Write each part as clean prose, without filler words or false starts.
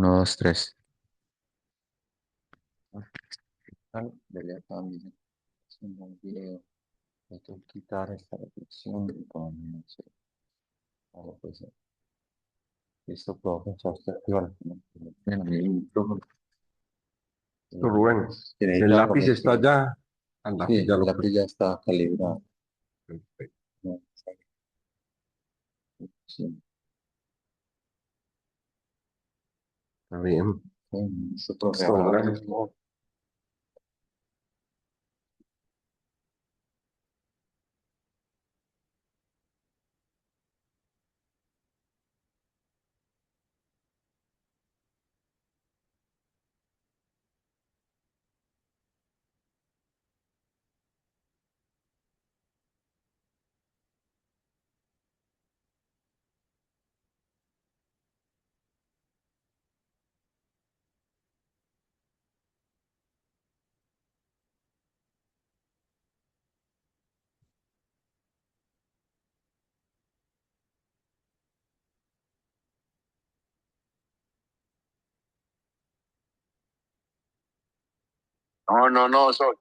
Uno, dos, tres. Dele acá, mire, haciendo un video. Hay que quitar esta reflexión y ponerse. Ahora pues, listo, puedo pensar que activar. Bueno, mi micrófono. Rubén, ¿Quiere el editarlo? lápiz Pues, está allá. Al lápiz sí, ya lo la cogí. brilla está calibrada. Perfecto. No, sí, Está bien. sí, nosotros Listo, regalamos. gracias. No, no, no, soy.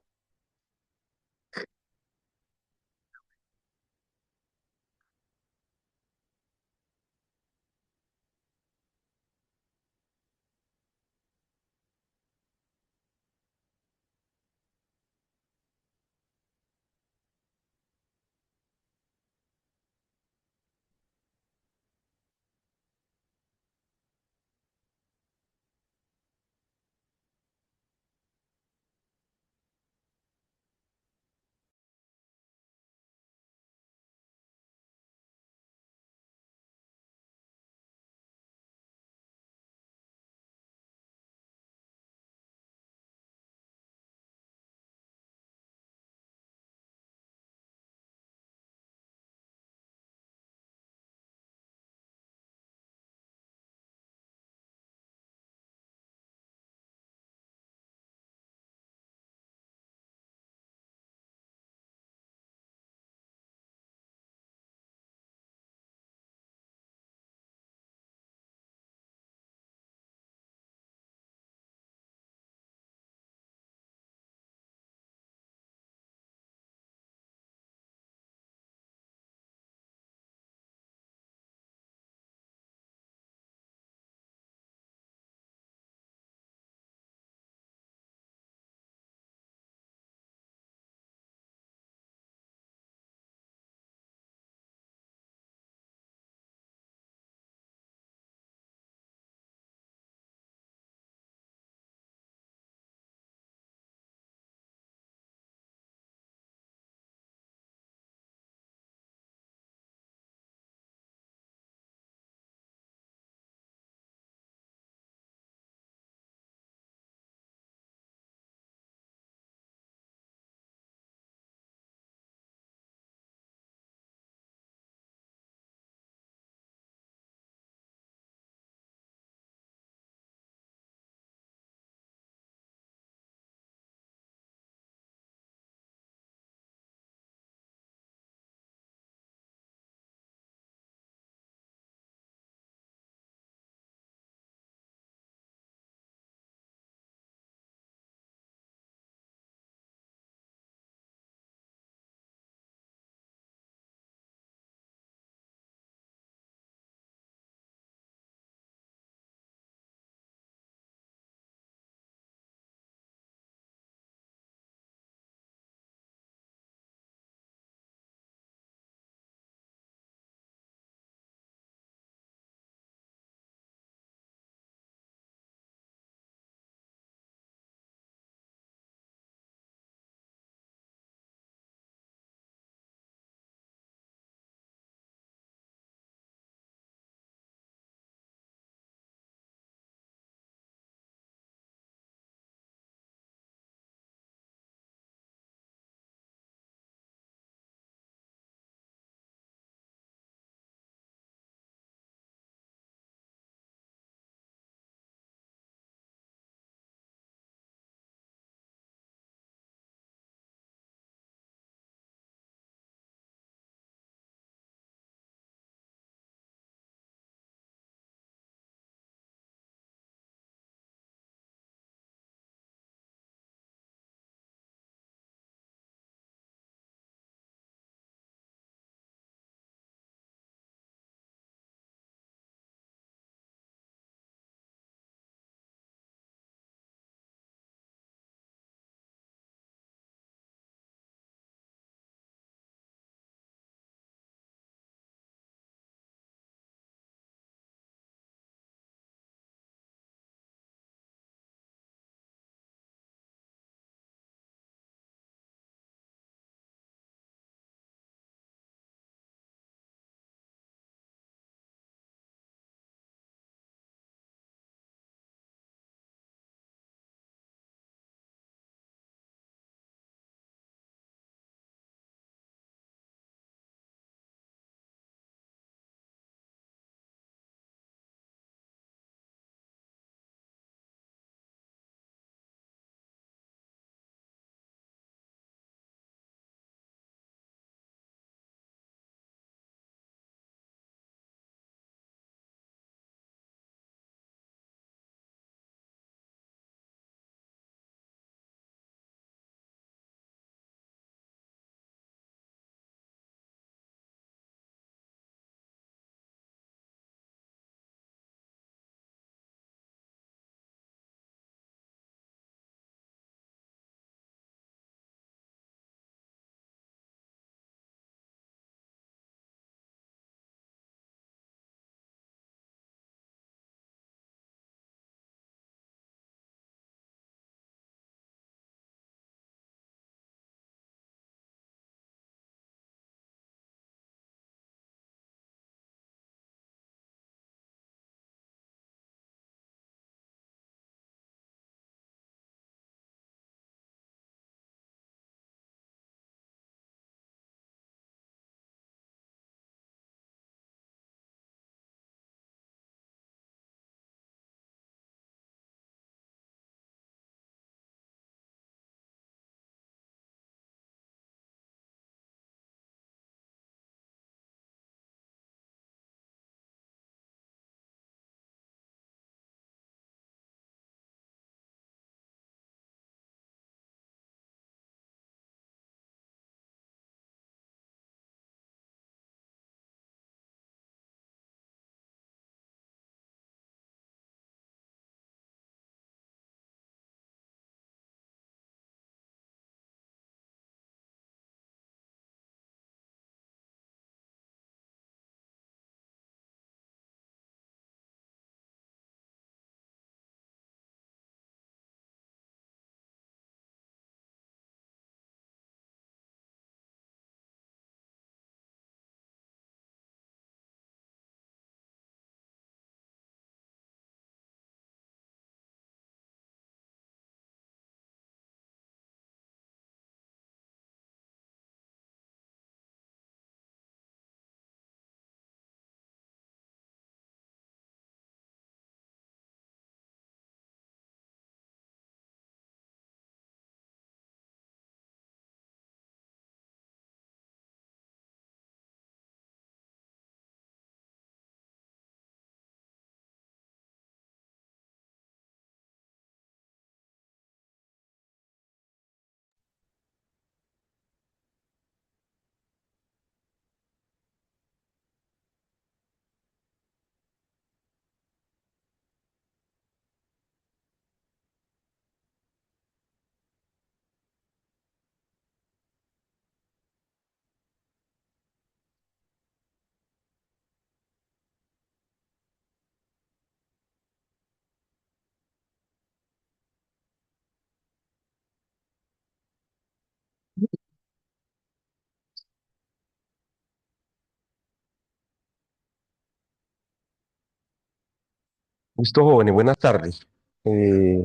Listo, jóvenes, buenas tardes. Eh,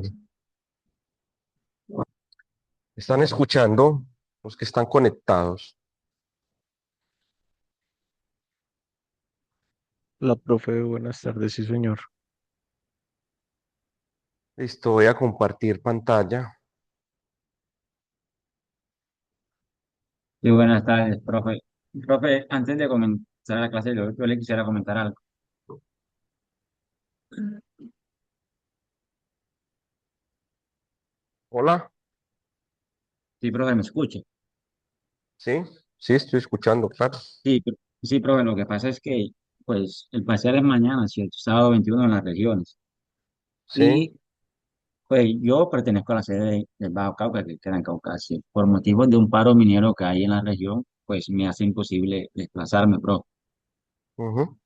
¿Están escuchando los que están conectados? La profe, buenas tardes, sí, señor. Listo, voy a compartir pantalla. Sí, buenas tardes, profe. Profe, antes de comenzar la clase, yo le quisiera comentar algo. Hola, Sí, profe, ¿me escucha? ¿sí? Sí, estoy escuchando, claro. Sí, sí, profe, lo que pasa es que, pues, el parcial es mañana, ¿cierto? Sábado 21 en las regiones. Sí, Y, pues, yo pertenezco a la sede del Bajo Cauca, que queda en Caucasia. Por motivos de un paro minero que hay en la región, pues, me hace imposible desplazarme, profe. ujú,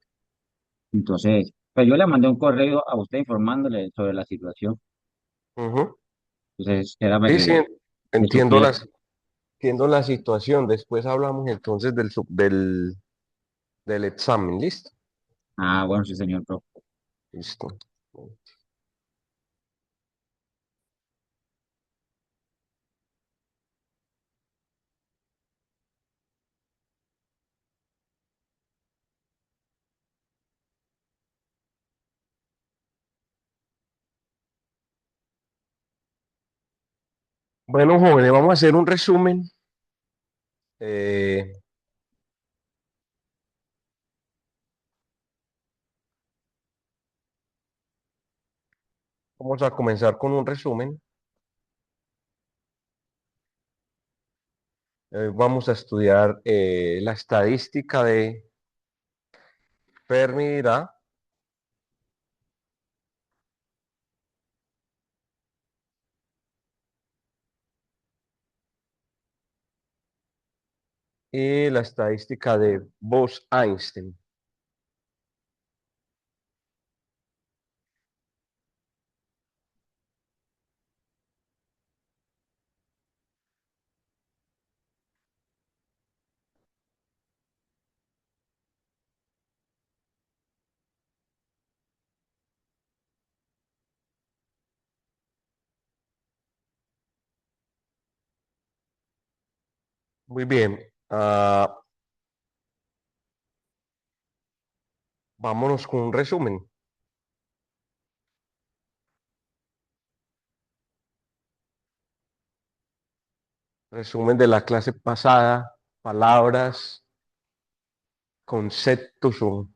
Entonces, pues, yo le mandé un correo a usted informándole sobre la situación. ujú. Entonces, era para Sí, sí, que me entiendo supiera. entiendo la situación. Después hablamos entonces del examen. ¿Listo? Ah, bueno, sí, señor, profe. Listo. Bueno, jóvenes, vamos a hacer un resumen. Eh, Vamos a comenzar con un resumen. Vamos a estudiar la estadística de Fermi-Dirac y la estadística de Bose-Einstein. Muy bien. Vámonos con un resumen. Resumen de la clase pasada. Palabras, conceptos o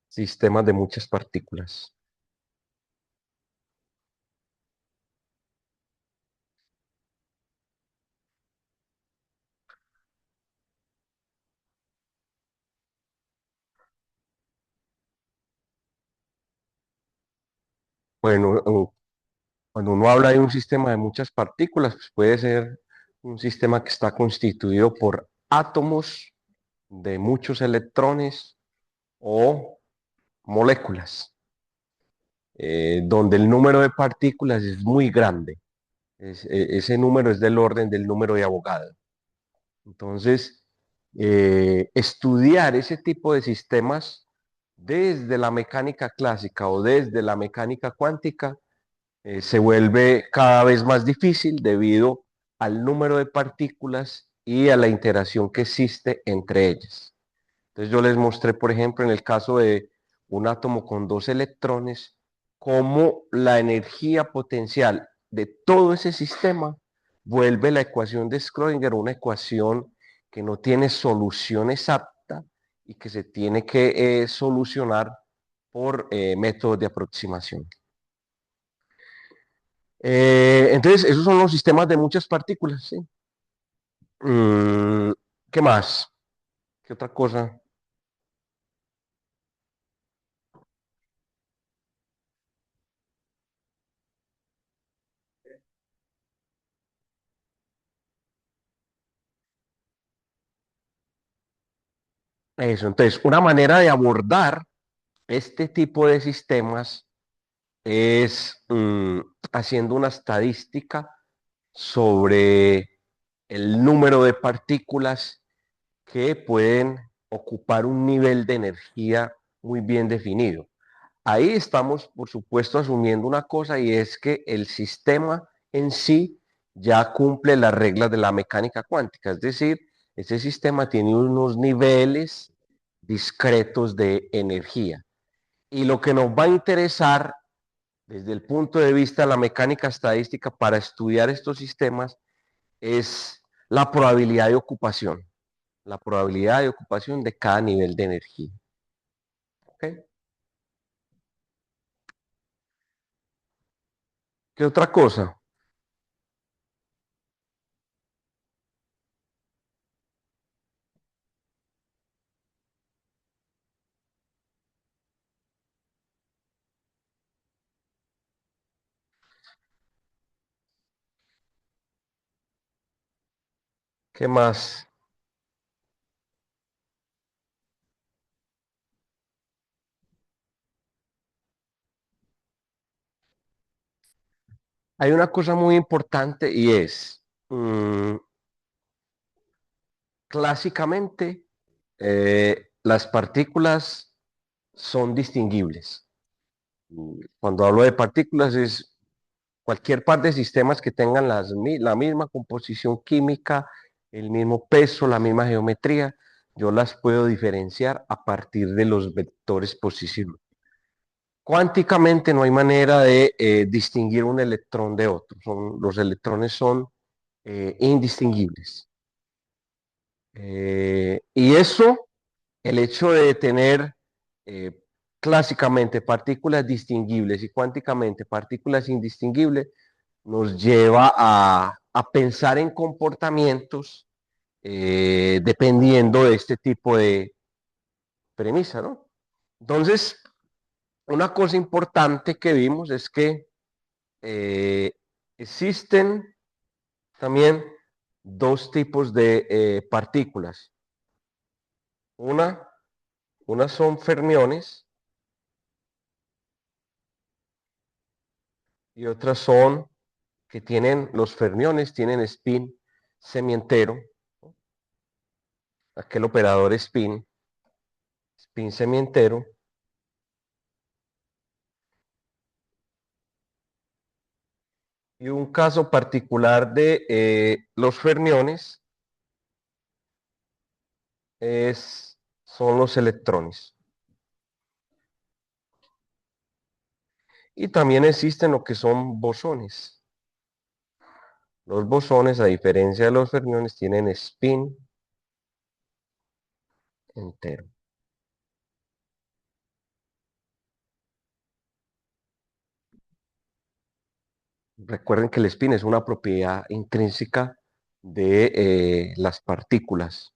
sistemas de muchas partículas. Bueno, cuando uno habla de un sistema de muchas partículas, pues puede ser un sistema que está constituido por átomos de muchos electrones o moléculas, donde el número de partículas es muy grande. Ese número es del orden del número de Avogadro. Entonces, estudiar ese tipo de sistemas desde la mecánica clásica o desde la mecánica cuántica se vuelve cada vez más difícil debido al número de partículas y a la interacción que existe entre ellas. Entonces yo les mostré, por ejemplo, en el caso de un átomo con dos electrones, cómo la energía potencial de todo ese sistema vuelve la ecuación de Schrödinger una ecuación que no tiene solución exacta y que se tiene que solucionar por métodos de aproximación. Entonces, esos son los sistemas de muchas partículas, ¿sí? Mm, ¿Qué más? ¿Qué otra cosa? Eso, entonces, una manera de abordar este tipo de sistemas es haciendo una estadística sobre el número de partículas que pueden ocupar un nivel de energía muy bien definido. Ahí estamos, por supuesto, asumiendo una cosa y es que el sistema en sí ya cumple las reglas de la mecánica cuántica, es decir, ese sistema tiene unos niveles discretos de energía. Y lo que nos va a interesar desde el punto de vista de la mecánica estadística para estudiar estos sistemas es la probabilidad de ocupación de cada nivel de energía. ¿Okay? ¿Qué otra cosa? ¿Qué más? Hay una cosa muy importante y es, clásicamente, las partículas son distinguibles. Cuando hablo de partículas es cualquier par de sistemas que tengan la misma composición química, el mismo peso, la misma geometría, yo las puedo diferenciar a partir de los vectores posición. Cuánticamente no hay manera de distinguir un electrón de otro. Los electrones son indistinguibles. Y eso, el hecho de tener eh, clásicamente partículas distinguibles y cuánticamente partículas indistinguibles, nos lleva a pensar en comportamientos dependiendo de este tipo de premisa, ¿no? Entonces, una cosa importante que vimos es que eh, existen también dos tipos de partículas. Una, unas son fermiones y otras son que tienen, los fermiones tienen spin semientero, aquel operador spin semientero. Y un caso particular de los fermiones son los electrones. Y también existen lo que son bosones. Los bosones, a diferencia de los fermiones, tienen spin entero. Recuerden que el spin es una propiedad intrínseca de las partículas.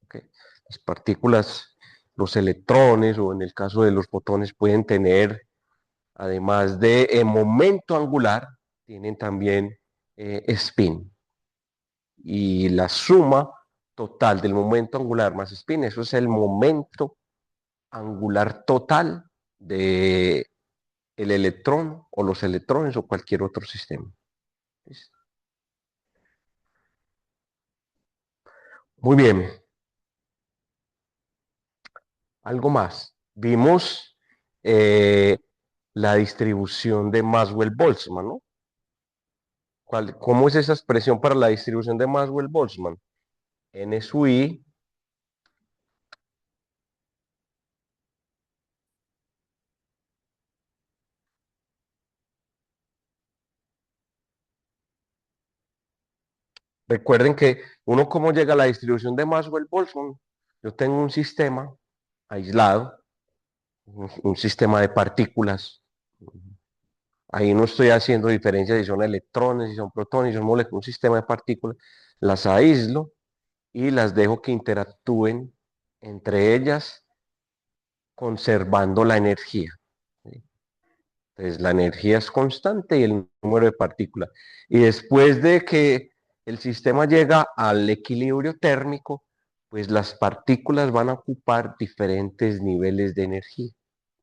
¿Okay? Las partículas, los electrones o en el caso de los fotones pueden tener, además de momento angular, tienen también spin. Y la suma total del momento angular más spin, eso es el momento angular total de el electrón o los electrones o cualquier otro sistema. ¿Listo? Muy bien. Algo más. Vimos la distribución de Maxwell-Boltzmann, ¿no? ¿Cómo es esa expresión para la distribución de Maxwell-Boltzmann? N sub I. Recuerden que uno cómo llega a la distribución de Maxwell-Boltzmann. Yo tengo un sistema aislado, un sistema de partículas. Ahí no estoy haciendo diferencia si son electrones, si son protones, si son moléculas, un sistema de partículas. Las aíslo y las dejo que interactúen entre ellas conservando la energía. ¿Sí? Entonces la energía es constante y el número de partículas. Y después de que el sistema llega al equilibrio térmico, pues las partículas van a ocupar diferentes niveles de energía.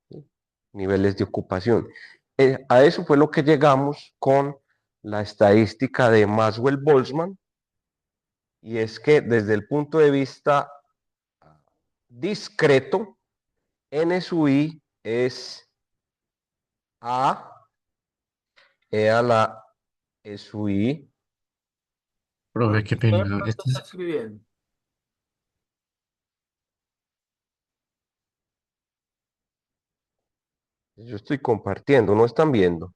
¿Sí? niveles de ocupación. A eso fue lo que llegamos con la estadística de Maxwell-Boltzmann, y es que desde el punto de vista discreto, N sub I es A e a la E sub I. Profe, qué Todo pena. el mundo está escribiendo. Yo estoy compartiendo, ¿no están viendo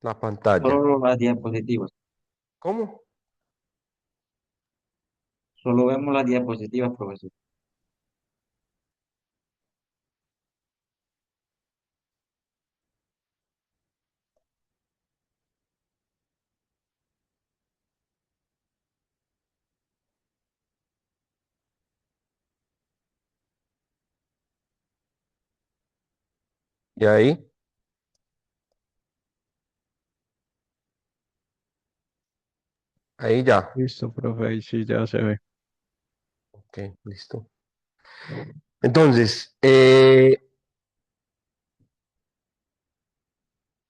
la pantalla? Solo las diapositivas. ¿Cómo? Solo vemos las diapositivas, profesor. ¿Y ahí? Ahí ya. Listo, profe, ahí sí ya se ve. Ok, listo. Entonces, el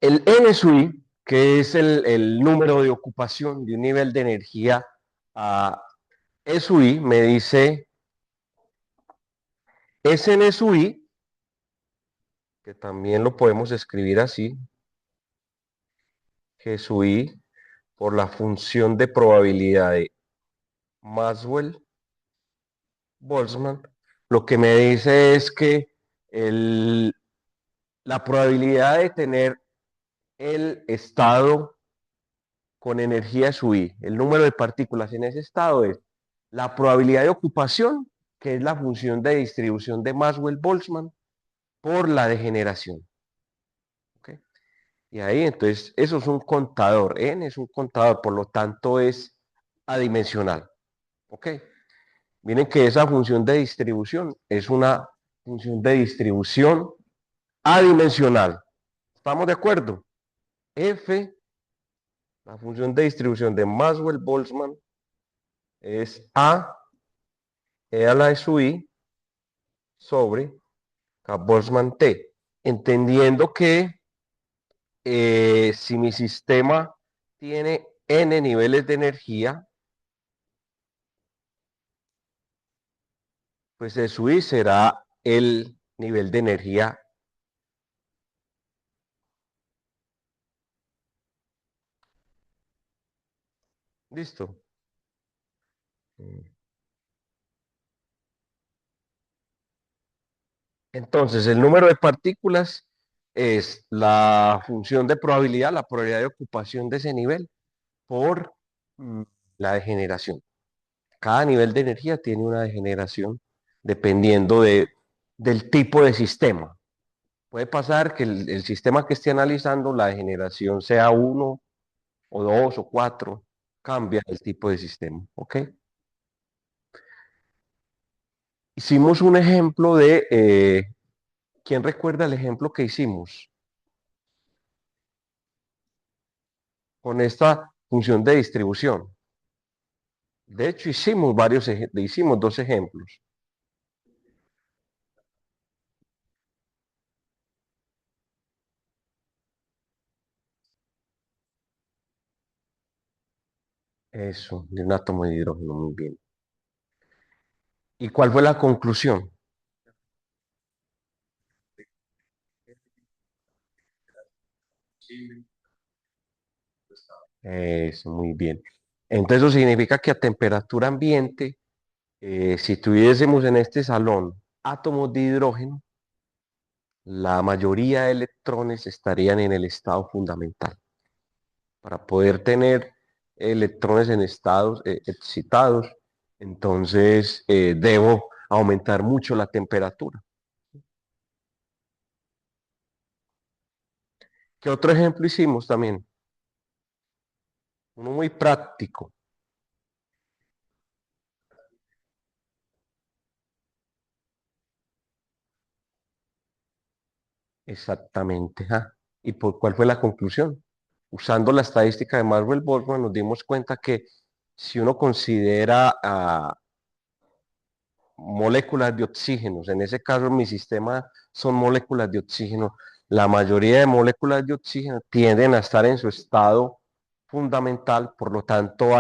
N sub I, que es el número de ocupación de un nivel de energía a E sub I, me dice Sn sub I, que también lo podemos escribir así, G sub I, por la función de probabilidad de Maxwell-Boltzmann, lo que me dice es que la probabilidad de tener el estado con energía sub I, el número de partículas en ese estado, es la probabilidad de ocupación, que es la función de distribución de Maxwell-Boltzmann, por la degeneración. ¿Okay? Y ahí, entonces, eso es un contador. N es un contador, por lo tanto, es adimensional. ¿Ok? Miren que esa función de distribución es una función de distribución adimensional. ¿Estamos de acuerdo? F, la función de distribución de Maxwell-Boltzmann, es A e a la sub I sobre K Boltzmann T. Entendiendo que si mi sistema tiene n niveles de energía, pues el sub I será el nivel de energía. ¿Listo? Entonces, el número de partículas es la función de probabilidad, la probabilidad de ocupación de ese nivel por mm, la degeneración. Cada nivel de energía tiene una degeneración dependiendo del tipo de sistema. Puede pasar que el sistema que esté analizando, la degeneración sea uno o dos o cuatro, cambia el tipo de sistema. ¿Ok? Hicimos un ejemplo de, ¿quién recuerda el ejemplo que hicimos con esta función de distribución? De hecho, hicimos dos ejemplos. Eso, de un átomo de hidrógeno, muy bien. ¿Y cuál fue la conclusión? Eso, muy bien. Entonces, eso significa que a temperatura ambiente, si tuviésemos en este salón átomos de hidrógeno, la mayoría de electrones estarían en el estado fundamental. Para poder tener electrones en estados excitados, entonces debo aumentar mucho la temperatura. ¿Qué otro ejemplo hicimos también? Uno muy práctico. Exactamente. ¿Ah? ¿Y por cuál fue la conclusión? Usando la estadística de Maxwell-Boltzmann nos dimos cuenta que si uno considera moléculas de oxígeno. En ese caso, mi sistema son moléculas de oxígeno. La mayoría de moléculas de oxígeno tienden a estar en su estado fundamental, por lo tanto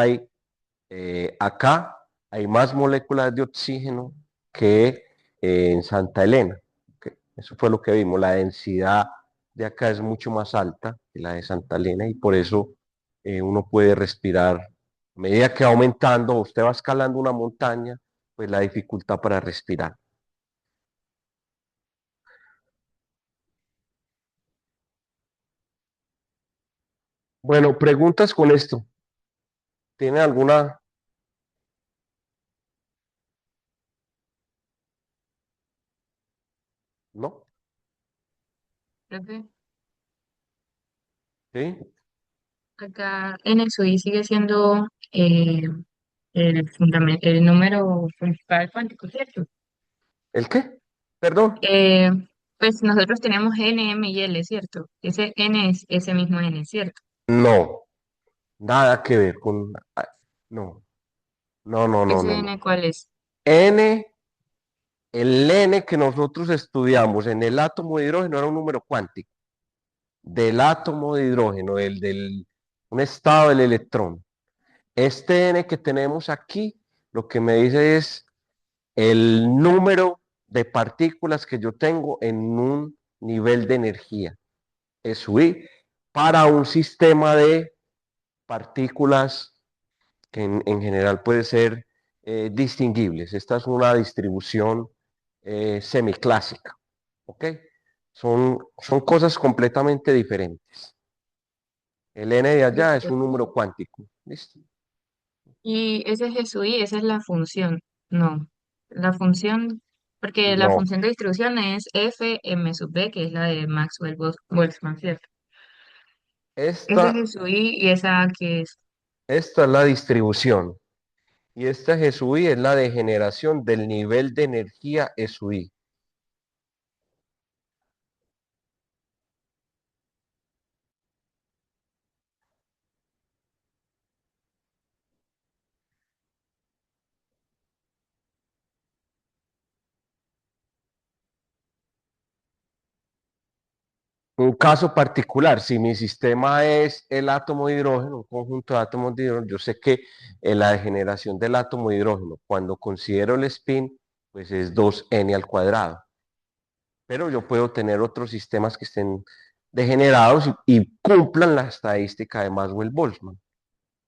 acá hay más moléculas de oxígeno que en Santa Elena. ¿Ok? Eso fue lo que vimos. La densidad de acá es mucho más alta que la de Santa Elena y por eso uno puede respirar. A medida que va aumentando, usted va escalando una montaña, pues la dificultad para respirar. Bueno, preguntas con esto. ¿Tiene alguna? ¿No? Profe, ¿Sí? acá en el SUI sigue siendo el número principal cuántico, ¿cierto? ¿El qué? Perdón. Eh, pues nosotros tenemos N, M y L, ¿cierto? Ese N es ese mismo N, ¿cierto? No, nada que ver con... No, no, no, no, ¿Ese no, no. N cuál es? N, el N que nosotros estudiamos en el átomo de hidrógeno era un número cuántico. Del átomo de hidrógeno, un estado del electrón. Este N que tenemos aquí, lo que me dice es el número de partículas que yo tengo en un nivel de energía, SUI, para un sistema de partículas que en general puede ser distinguibles. Esta es una distribución semiclásica, ¿ok? Son cosas completamente diferentes. El n de allá es Listo. un número cuántico, ¿listo? Y ese es SUI, esa es la función. No, la función, porque la No, función de distribución es F m sub b, que es la de Maxwell-Boltzmann, ¿cierto? Ese esta, es SUI y esa que es. esta es la distribución y esta GSUI es la degeneración del nivel de energía SUI. Un caso particular, si mi sistema es el átomo de hidrógeno, un conjunto de átomos de hidrógeno, yo sé que en la degeneración del átomo de hidrógeno, cuando considero el spin, pues es 2n al cuadrado. Pero yo puedo tener otros sistemas que estén degenerados y cumplan la estadística de Maxwell-Boltzmann.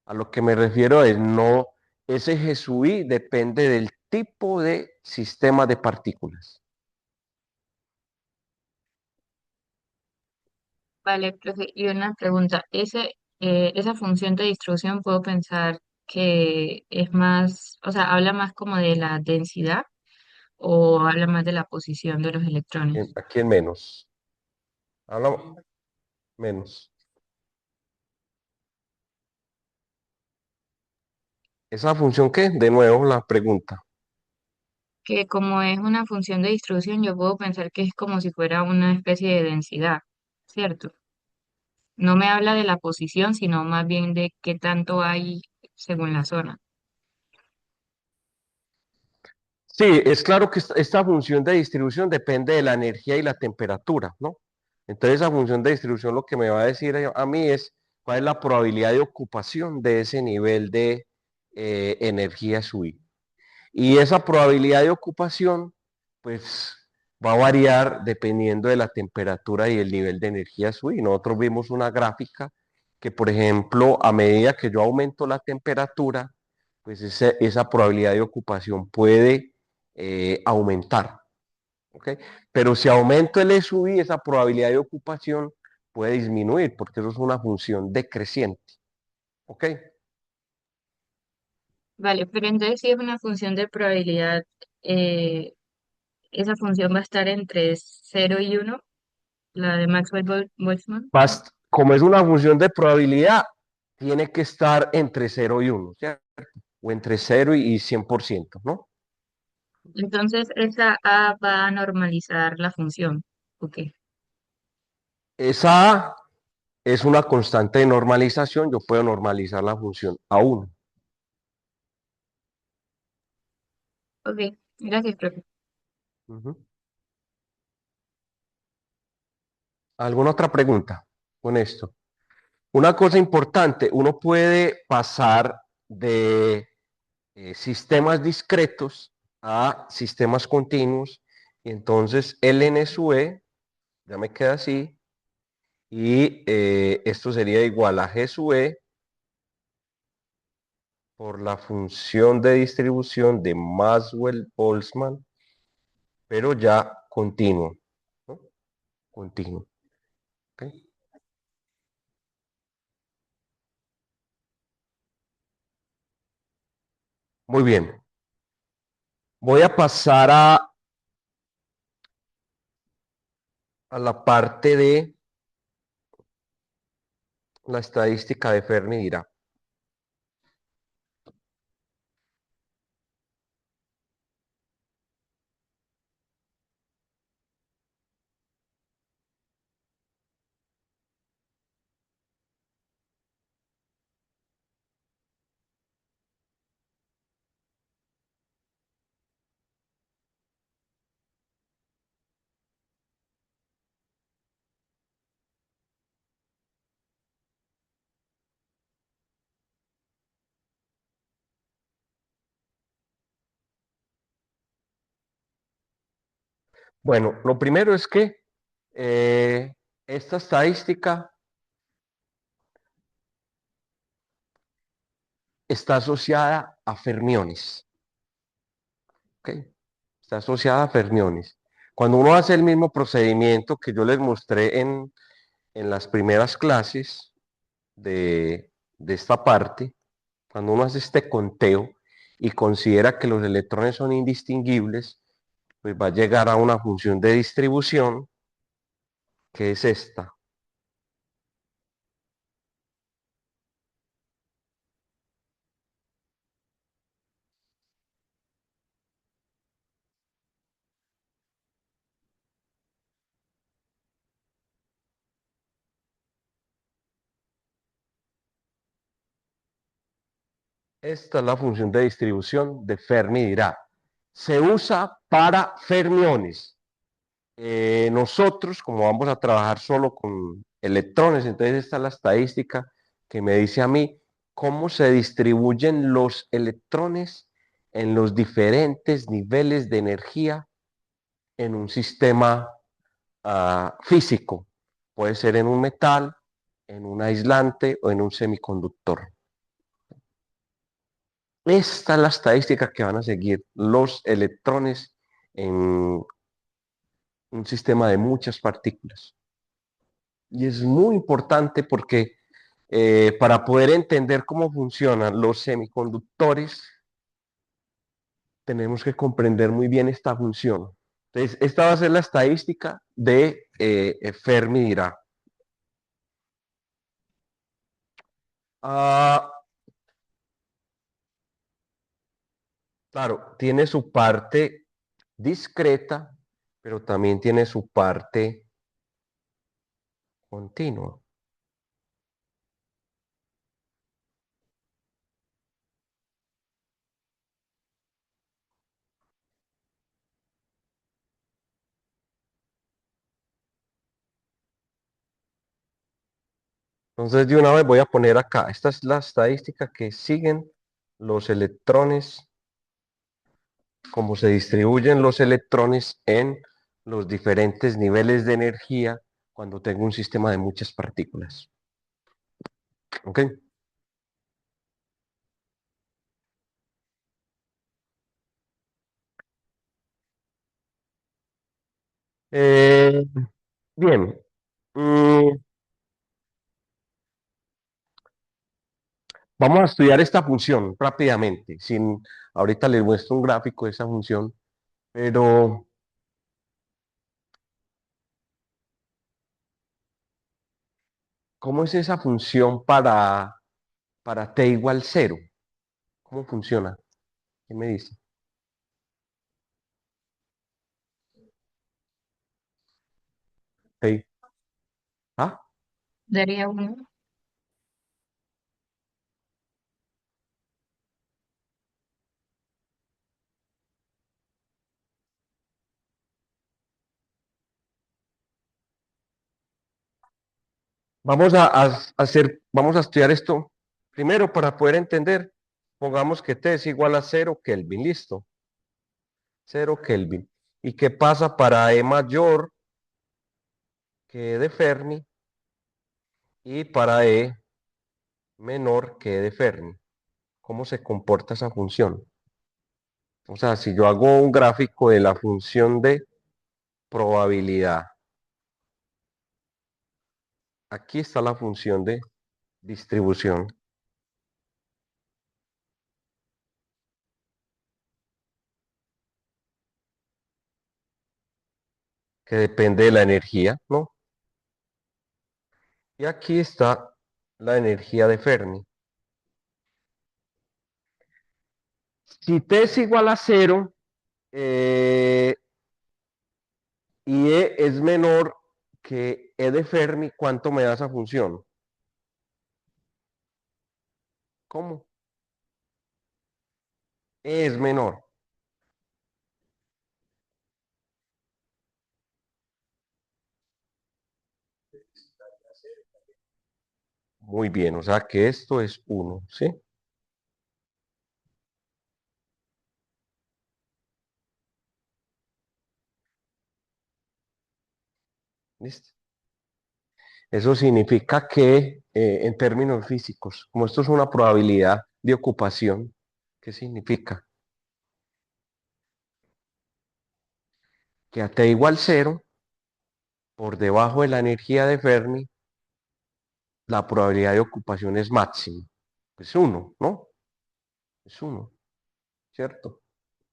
A lo que me refiero es no, ese GSUI depende del tipo de sistema de partículas. Vale, profe, y una pregunta, esa función de distribución puedo pensar que es más, o sea, habla más como de la densidad o habla más de la posición de los electrones. Aquí en menos. Habla menos. ¿Esa función qué? De nuevo la pregunta. Que como es una función de distribución, yo puedo pensar que es como si fuera una especie de densidad, ¿cierto? No me habla de la posición, sino más bien de qué tanto hay según la zona. Sí, es claro que esta función de distribución depende de la energía y la temperatura, ¿no? Entonces esa función de distribución lo que me va a decir a mí es cuál es la probabilidad de ocupación de ese nivel de energía SUI. Y esa probabilidad de ocupación, pues va a variar dependiendo de la temperatura y el nivel de energía SUI. Nosotros vimos una gráfica que, por ejemplo, a medida que yo aumento la temperatura, pues esa probabilidad de ocupación puede aumentar. ¿Ok? Pero si aumento el SUI, esa probabilidad de ocupación puede disminuir, porque eso es una función decreciente. ¿Ok? Vale, pero entonces si es una función de probabilidad, eh, esa función va a estar entre 0 y 1, la de Maxwell-Boltzmann. Como es una función de probabilidad, tiene que estar entre 0 y 1, ¿cierto? O entre 0 y 100%, ¿no? Entonces esa A va a normalizar la función. Ok, Esa A es una constante de normalización, yo puedo normalizar la función a 1. ok, Gracias, profe. Ujú. ¿Alguna otra pregunta con esto? Una cosa importante, uno puede pasar de sistemas discretos a sistemas continuos, y entonces ln sub e ya me queda así, y esto sería igual a g sub e por la función de distribución de Maxwell-Boltzmann, pero ya continuo, ¿no? Continuo. ¿Ok? Muy bien. Voy a pasar a la parte de la estadística de Fermi-Dirac. Bueno, lo primero es que esta estadística está asociada a fermiones. ¿Ok? Está asociada a fermiones. Cuando uno hace el mismo procedimiento que yo les mostré en las primeras clases de esta parte, cuando uno hace este conteo y considera que los electrones son indistinguibles, pues va a llegar a una función de distribución que es esta. Esta es la función de distribución de Fermi-Dirac. Se usa para fermiones. Nosotros, como vamos a trabajar solo con electrones, entonces esta es la estadística que me dice a mí cómo se distribuyen los electrones en los diferentes niveles de energía en un sistema físico. Puede ser en un metal, en un aislante o en un semiconductor. Esta es la estadística que van a seguir los electrones en un sistema de muchas partículas. Y es muy importante porque para poder entender cómo funcionan los semiconductores, tenemos que comprender muy bien esta función. Entonces, esta va a ser la estadística de Fermi-Dirac. Ah, claro, tiene su parte discreta, pero también tiene su parte continua. Entonces, de una vez voy a poner acá, esta es la estadística que siguen los electrones, cómo se distribuyen los electrones en los diferentes niveles de energía cuando tengo un sistema de muchas partículas. ¿Ok? Eh, bien. Mm, Vamos a estudiar esta función rápidamente. Ahorita les muestro un gráfico de esa función, pero ¿cómo es esa función para t igual 0? ¿Cómo funciona? ¿Qué me dice? Hey. ¿Ah? Daría uno. Vamos a estudiar esto primero para poder entender. Pongamos que T es igual a 0 Kelvin, listo, 0 Kelvin. ¿Y qué pasa para E mayor que E de Fermi y para E menor que E de Fermi? ¿Cómo se comporta esa función? O sea, si yo hago un gráfico de la función de probabilidad, aquí está la función de distribución, que depende de la energía, ¿no? Y aquí está la energía de Fermi. Si T es igual a 0 y E es menor que E de Fermi, ¿cuánto me da esa función? ¿Cómo? E es menor. Muy bien, o sea que esto es 1, ¿sí? ¿Listo? Eso significa que en términos físicos, como esto es una probabilidad de ocupación, ¿qué significa? Que a T igual 0, por debajo de la energía de Fermi, la probabilidad de ocupación es máxima. Es 1, ¿no? Es 1, ¿cierto?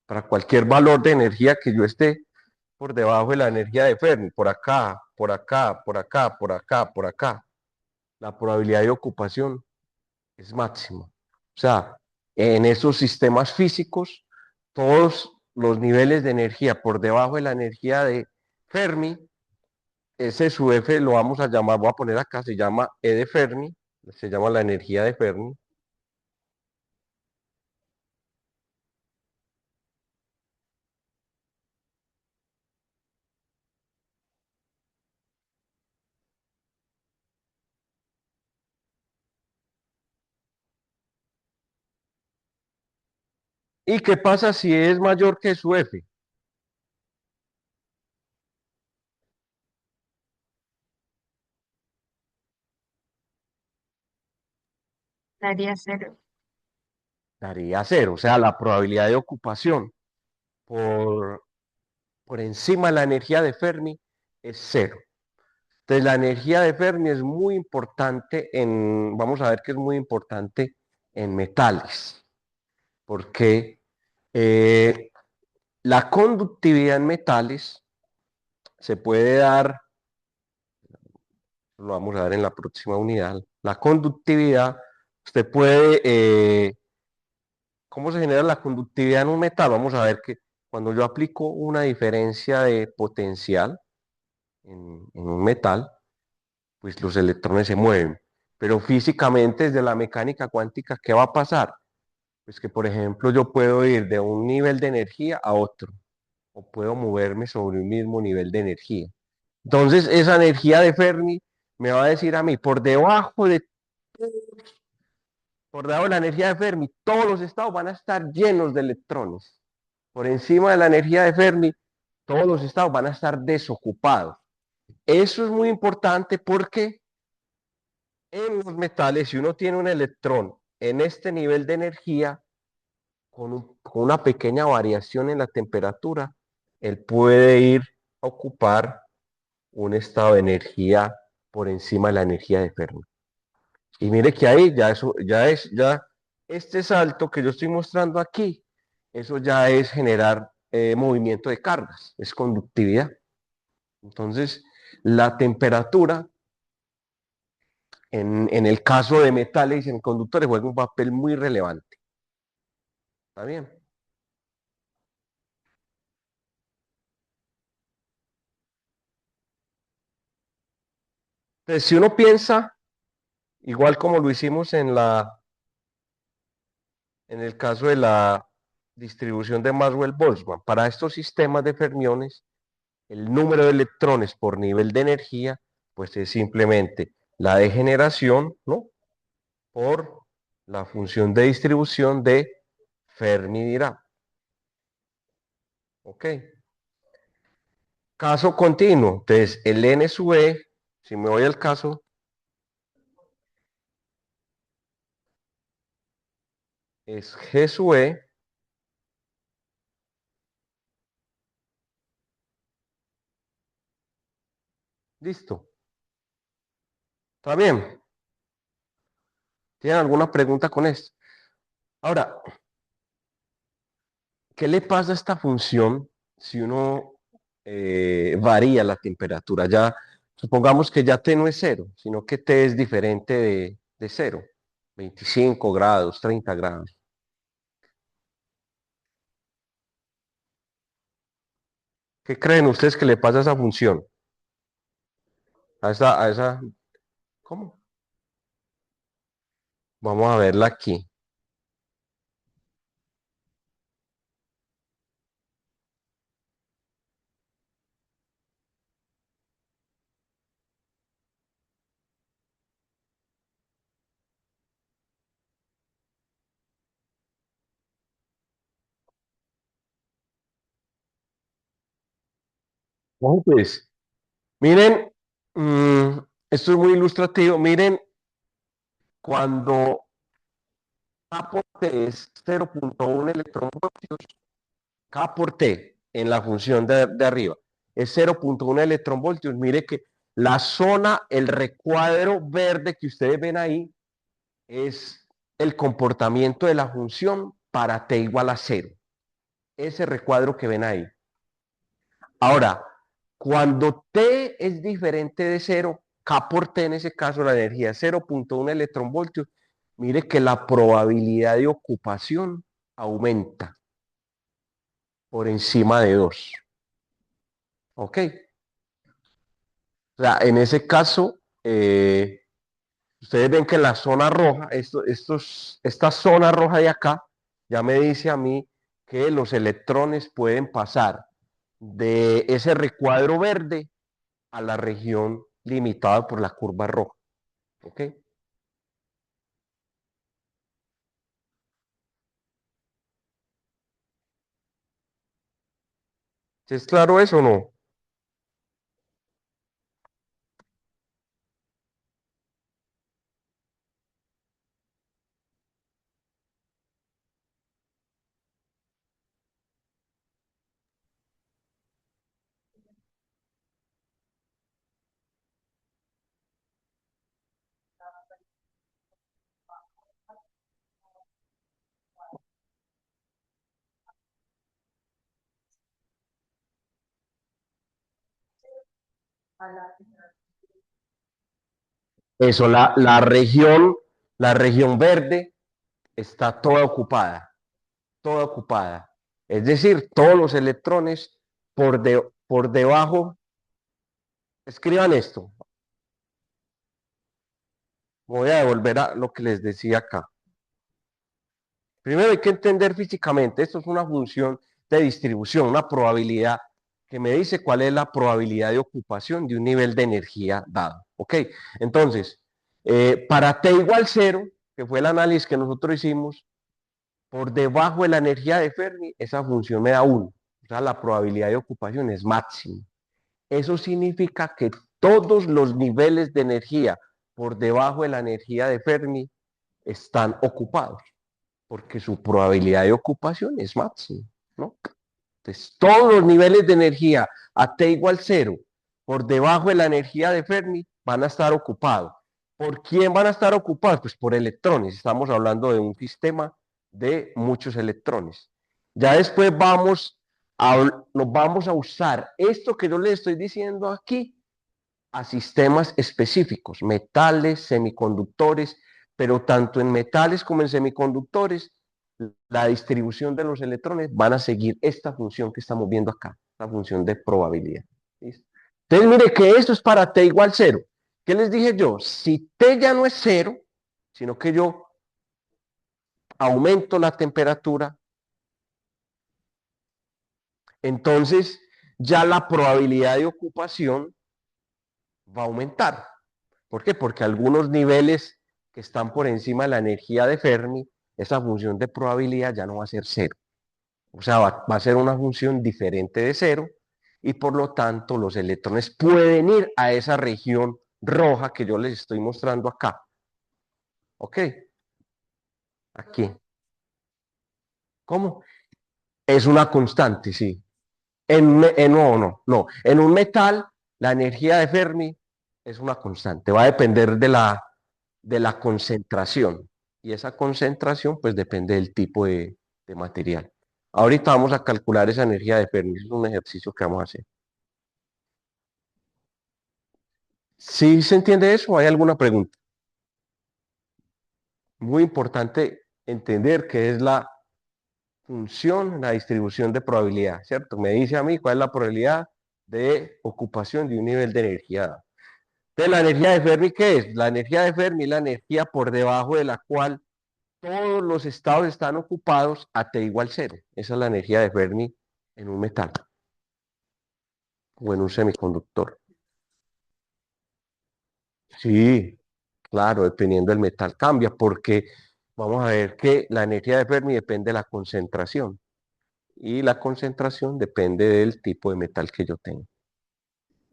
Para cualquier valor de energía que yo esté por debajo de la energía de Fermi, por acá, por acá, por acá, por acá, por acá, la probabilidad de ocupación es máxima. O sea, en esos sistemas físicos, todos los niveles de energía por debajo de la energía de Fermi, ese su F lo vamos a llamar, voy a poner acá, se llama E de Fermi, se llama la energía de Fermi. ¿Y qué pasa si es mayor que su F? Daría cero. Daría 0, o sea, la probabilidad de ocupación por, por encima de la energía de Fermi es 0. Entonces, la energía de Fermi es muy importante vamos a ver que es muy importante en metales, porque la conductividad en metales se puede dar, lo vamos a ver en la próxima unidad, la conductividad, usted puede, ¿cómo se genera la conductividad en un metal? Vamos a ver que cuando yo aplico una diferencia de potencial en un metal, pues los electrones se mueven. Pero físicamente, desde la mecánica cuántica, ¿qué va a pasar? Pues que, por ejemplo, yo puedo ir de un nivel de energía a otro, o puedo moverme sobre un mismo nivel de energía. Entonces, esa energía de Fermi me va a decir a mí, por debajo de la energía de Fermi, todos los estados van a estar llenos de electrones. Por encima de la energía de Fermi, todos los estados van a estar desocupados. Eso es muy importante porque en los metales, si uno tiene un electrón en este nivel de energía, con una pequeña variación en la temperatura, él puede ir a ocupar un estado de energía por encima de la energía de Fermi. Y mire que ahí ya eso, ya este salto que yo estoy mostrando aquí, eso ya es generar movimiento de cargas, es conductividad. Entonces, la temperatura en el caso de metales y en conductores juega un papel muy relevante. ¿Está bien? Entonces, si uno piensa, igual como lo hicimos en el caso de la distribución de Maxwell-Boltzmann, para estos sistemas de fermiones, el número de electrones por nivel de energía, pues es simplemente la degeneración, ¿no? Por la función de distribución de Fermi-Dirac. ¿Ok? Caso continuo. Entonces, el n sub e, si me voy al caso, es g sub e. Listo. ¿Está bien? ¿Tienen alguna pregunta con esto? Ahora, ¿qué le pasa a esta función si uno varía la temperatura? Ya, supongamos que ya T no es cero, sino que T es diferente de cero, 25 grados, 30 grados. ¿Qué creen ustedes que le pasa a esa función? A esa, ¿cómo? Vamos a verla aquí. Bueno, pues, miren, esto es muy ilustrativo. Miren, cuando K por T es 0,1 electronvoltios, K por T en la función de arriba es 0,1 electronvoltios. Mire que la zona, el recuadro verde que ustedes ven ahí, es el comportamiento de la función para T igual a 0. Ese recuadro que ven ahí. Ahora, cuando T es diferente de 0, K por T en ese caso la energía es 0,1 electronvoltios, mire que la probabilidad de ocupación aumenta por encima de 2. ¿Ok? O sea, en ese caso, ustedes ven que la zona roja, esta zona roja de acá, ya me dice a mí que los electrones pueden pasar de ese recuadro verde a la región limitada por la curva roja. ¿Ok? ¿Sí es claro eso o no? Eso, la región verde está toda ocupada. Es decir, todos los electrones por debajo, escriban esto. Voy a devolver a lo que les decía acá. Primero hay que entender físicamente, esto es una función de distribución, una probabilidad que me dice cuál es la probabilidad de ocupación de un nivel de energía dado. ¿Ok? Entonces, para T igual 0, que fue el análisis que nosotros hicimos, por debajo de la energía de Fermi, esa función me da 1. O sea, la probabilidad de ocupación es máxima. Eso significa que todos los niveles de energía por debajo de la energía de Fermi están ocupados, porque su probabilidad de ocupación es máxima, ¿no? Entonces, todos los niveles de energía a T igual 0 por debajo de la energía de Fermi van a estar ocupados. ¿Por quién van a estar ocupados? Pues por electrones. Estamos hablando de un sistema de muchos electrones. Ya después nos vamos a usar esto que yo les estoy diciendo aquí a sistemas específicos, metales, semiconductores, pero tanto en metales como en semiconductores, la distribución de los electrones van a seguir esta función que estamos viendo acá, la función de probabilidad. ¿Listo? Entonces, mire que esto es para T igual 0. ¿Qué les dije yo? Si T ya no es 0, sino que yo aumento la temperatura, entonces ya la probabilidad de ocupación va a aumentar. ¿Por qué? Porque algunos niveles que están por encima de la energía de Fermi, esa función de probabilidad ya no va a ser cero. O sea, va a ser una función diferente de cero y por lo tanto los electrones pueden ir a esa región roja que yo les estoy mostrando acá. ¿Ok? Aquí. ¿Cómo? Es una constante, sí. No. En un metal, la energía de Fermi es una constante. Va a depender de la concentración. Y esa concentración, pues depende del tipo de material. Ahorita vamos a calcular esa energía de Fermi. Es un ejercicio que vamos a hacer. ¿Sí se entiende eso? ¿Hay alguna pregunta? Muy importante entender qué es la función, la distribución de probabilidad, ¿cierto? Me dice a mí cuál es la probabilidad de ocupación de un nivel de energía. Entonces, ¿la energía de Fermi qué es? La energía de Fermi es la energía por debajo de la cual todos los estados están ocupados a T igual cero. Esa es la energía de Fermi en un metal o en un semiconductor. Sí, claro, dependiendo del metal cambia, porque vamos a ver que la energía de Fermi depende de la concentración y la concentración depende del tipo de metal que yo tengo.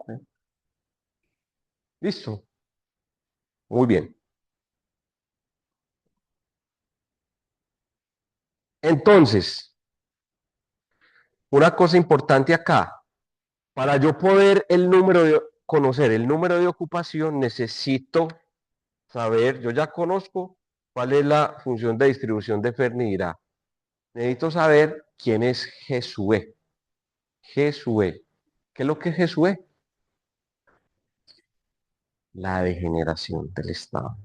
¿Eh? ¿Listo? Muy bien. Entonces, una cosa importante acá, para yo poder conocer el número de ocupación, necesito saber, yo ya conozco cuál es la función de distribución de Fermi-Dirac. Necesito saber quién es G sub E. G sub E. ¿Qué es lo que es G sub E? La degeneración del estado.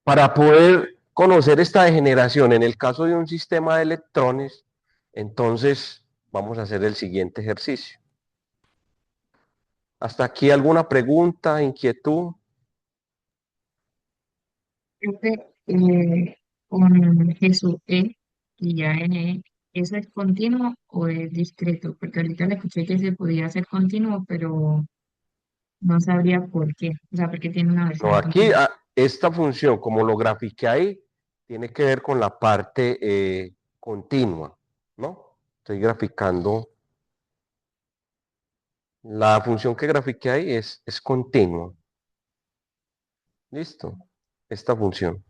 Para poder conocer esta degeneración en el caso de un sistema de electrones, entonces vamos a hacer el siguiente ejercicio. ¿Hasta aquí alguna pregunta, inquietud? Profe, con Jesús E y ya N, ¿eso es continuo o es discreto? Porque ahorita le escuché que se podía hacer continuo, pero no sabría por qué. O sea, porque tiene una No, versión aquí continua. esta función, como lo grafiqué ahí, tiene que ver con la parte continua, ¿no? Estoy graficando. La función que grafiqué ahí es continua. Listo. Esta función.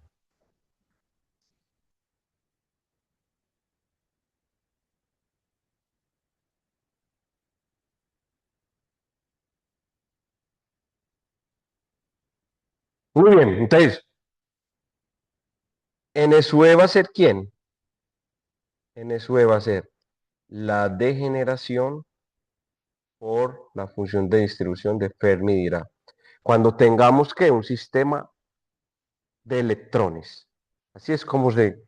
Muy bien. Entonces, NSUE va a ser ¿quién? NSUE va a ser la degeneración por la función de distribución de Fermi-Dirac. Cuando tengamos que un sistema de electrones. Así es como se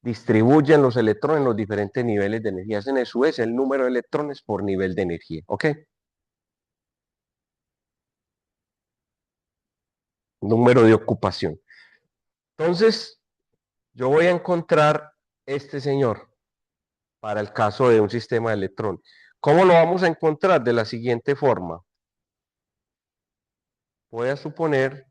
distribuyen los electrones en los diferentes niveles de energía. NSUE es el número de electrones por nivel de energía. ¿Ok? Número de ocupación. Entonces, yo voy a encontrar este señor para el caso de un sistema de electrones. ¿Cómo lo vamos a encontrar? De la siguiente forma. Voy a suponer,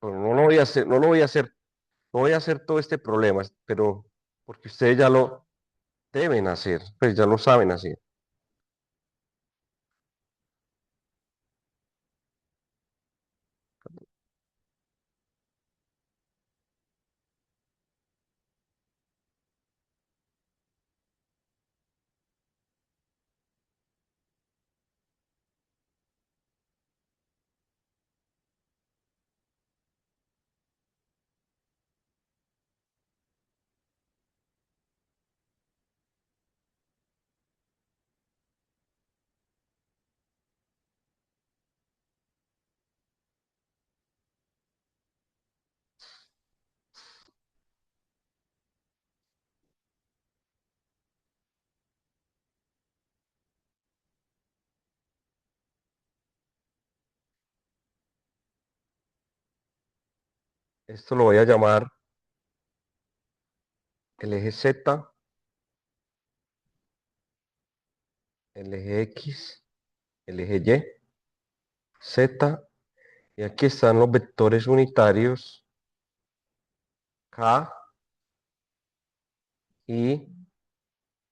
bueno, no lo voy a hacer, no voy a hacer todo este problema, pero porque ustedes ya lo deben hacer, pues ya lo saben hacer. Esto lo voy a llamar el eje Z el eje X, el eje Y, Z, y aquí están los vectores unitarios K y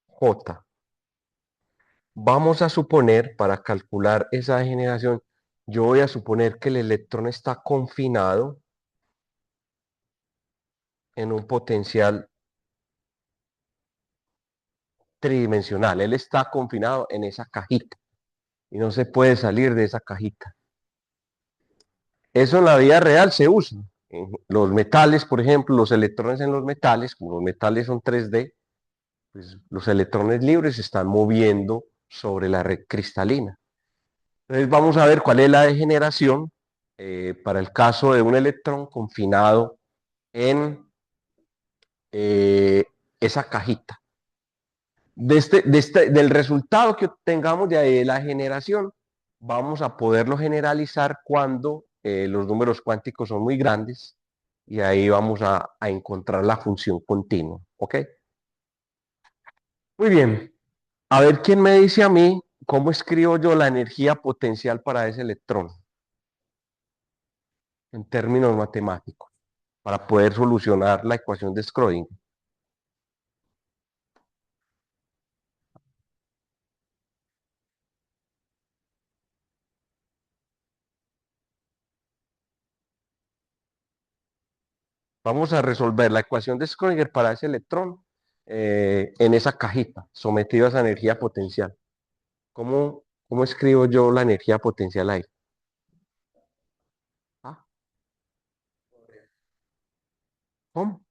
J. Vamos a suponer, para calcular esa degeneración, yo voy a suponer que el electrón está confinado en un potencial tridimensional. Él está confinado en esa cajita y no se puede salir de esa cajita. Eso en la vida real se usa. En los metales, por ejemplo, los electrones en los metales, como los metales son 3D, pues los electrones libres se están moviendo sobre la red cristalina. Entonces vamos a ver cuál es la degeneración para el caso de un electrón confinado en esa cajita. Del resultado que obtengamos de ahí de la generación, vamos a poderlo generalizar cuando los números cuánticos son muy grandes y ahí vamos a encontrar la función continua. ¿Ok? Muy bien. A ver quién me dice a mí cómo escribo yo la energía potencial para ese electrón en términos matemáticos para poder solucionar la ecuación de Schrödinger. Vamos a resolver la ecuación de Schrödinger para ese electrón en esa cajita, sometido a esa energía potencial. ¿Cómo escribo yo la energía potencial ahí? ¿Ah? ¿Cómo?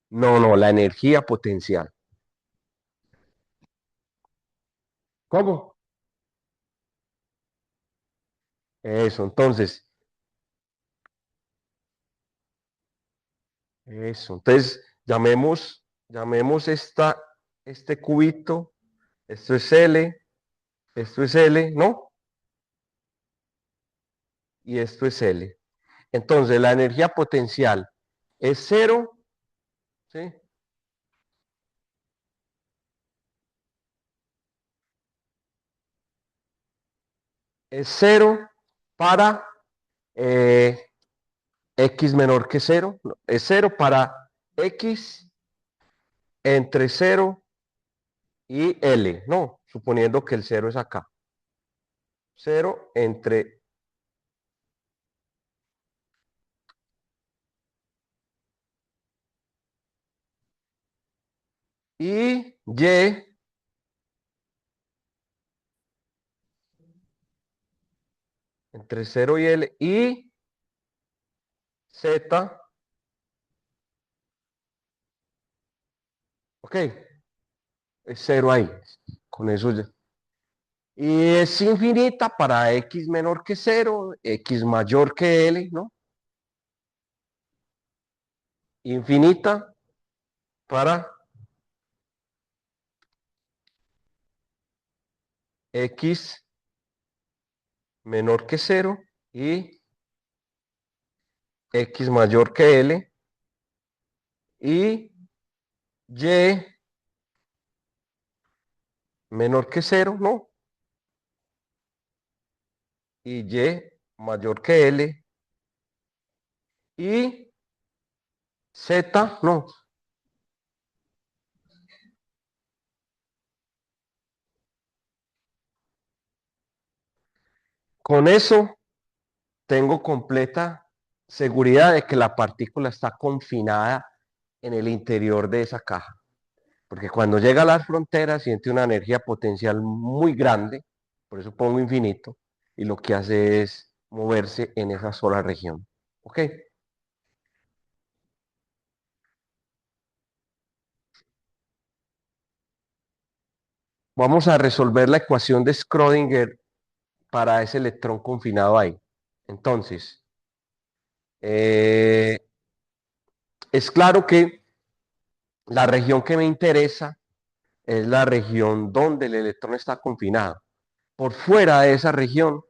No, la energía potencial. ¿Cómo? Entonces, eso. Entonces, llamemos este cubito, esto es L, ¿no? Y esto es L. Entonces, la energía potencial es cero, ¿sí? Es cero para x menor que cero. No, es cero para x entre cero y L, no, suponiendo que el cero es acá. Cero entre y entre cero y L y Z, ok, es cero ahí, con eso ya. Y es infinita para x menor que cero, x mayor que L, ¿no? Infinita para x menor que cero y x mayor que L y y menor que cero, ¿no? Y y mayor que L y Z, no. Con eso tengo completa seguridad de que la partícula está confinada en el interior de esa caja. Porque cuando llega a las fronteras siente una energía potencial muy grande, por eso pongo infinito, y lo que hace es moverse en esa sola región. ¿Ok? Vamos a resolver la ecuación de Schrödinger para ese electrón confinado ahí. Entonces, eh, es claro que la región que me interesa es la región donde el electrón está confinado. Por fuera de esa región,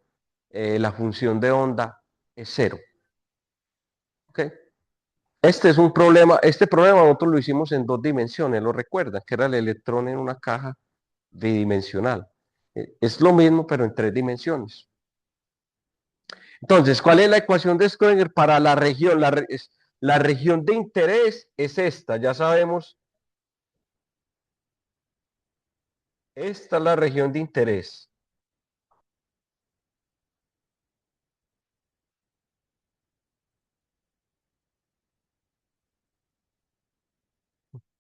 la función de onda es cero. ¿Ok? Este problema nosotros lo hicimos en dos dimensiones, lo recuerdan, que era el electrón en una caja bidimensional. Es lo mismo, pero en 3 dimensiones. Entonces, ¿cuál es la ecuación de Schrödinger para la región? La región de interés es esta, ya sabemos, esta es la región de interés.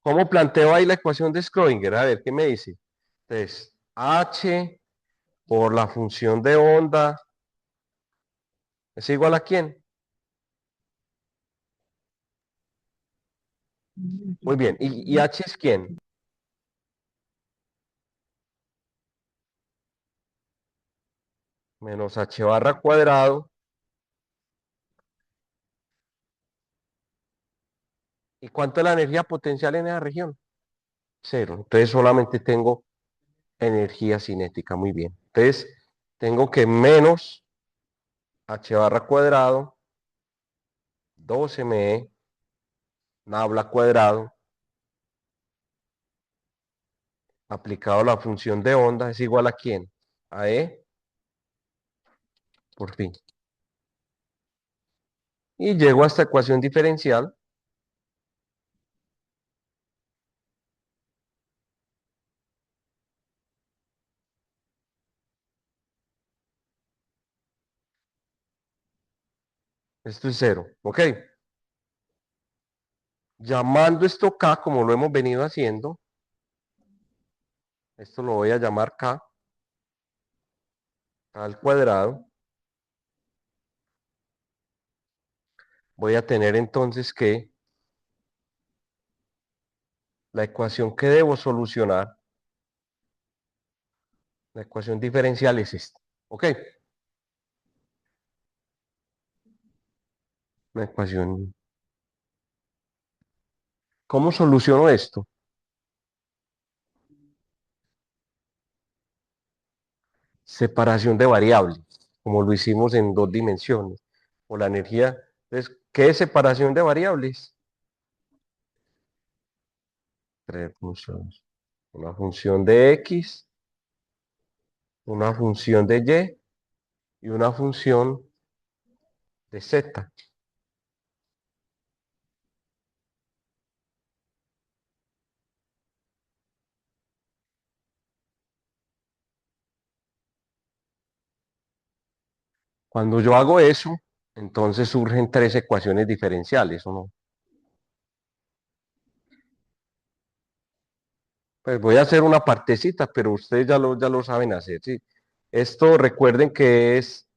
¿Cómo planteo ahí la ecuación de Schrödinger? A ver, ¿qué me dice? Entonces, H por la función de onda es igual a ¿quién? Muy bien. ¿Y H es quién? Menos H barra cuadrado. ¿Y cuánto es la energía potencial en esa región? Cero. Entonces solamente tengo energía cinética. Muy bien. Entonces tengo que menos H barra cuadrado 12 me nabla cuadrado aplicado a la función de onda es igual a ¿quién? A E por fin. Y llego a esta ecuación diferencial. Esto es cero. ¿Ok? Llamando esto K como lo hemos venido haciendo. Esto lo voy a llamar K al cuadrado. Voy a tener entonces que la ecuación que debo solucionar, la ecuación diferencial es esta. ¿Ok? La ecuación. ¿Cómo soluciono esto? Separación de variables, como lo hicimos en 2 dimensiones. O la energía. Entonces, ¿qué es separación de variables? 3 funciones. Una función de X, una función de Y y una función de Z. Cuando yo hago eso, entonces surgen 3 ecuaciones diferenciales, ¿o no? Pues voy a hacer una partecita, pero ustedes ya lo saben hacer, ¿sí? Esto recuerden que es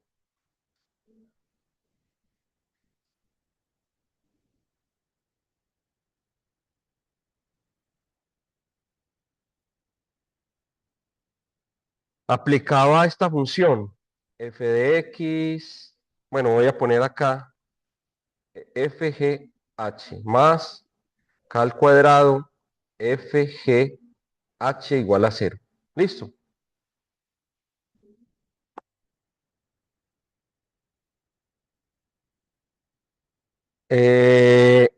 aplicado a esta función, f de x, bueno, voy a poner acá fgh más k al cuadrado fgh igual a cero. ¿Listo? Eh,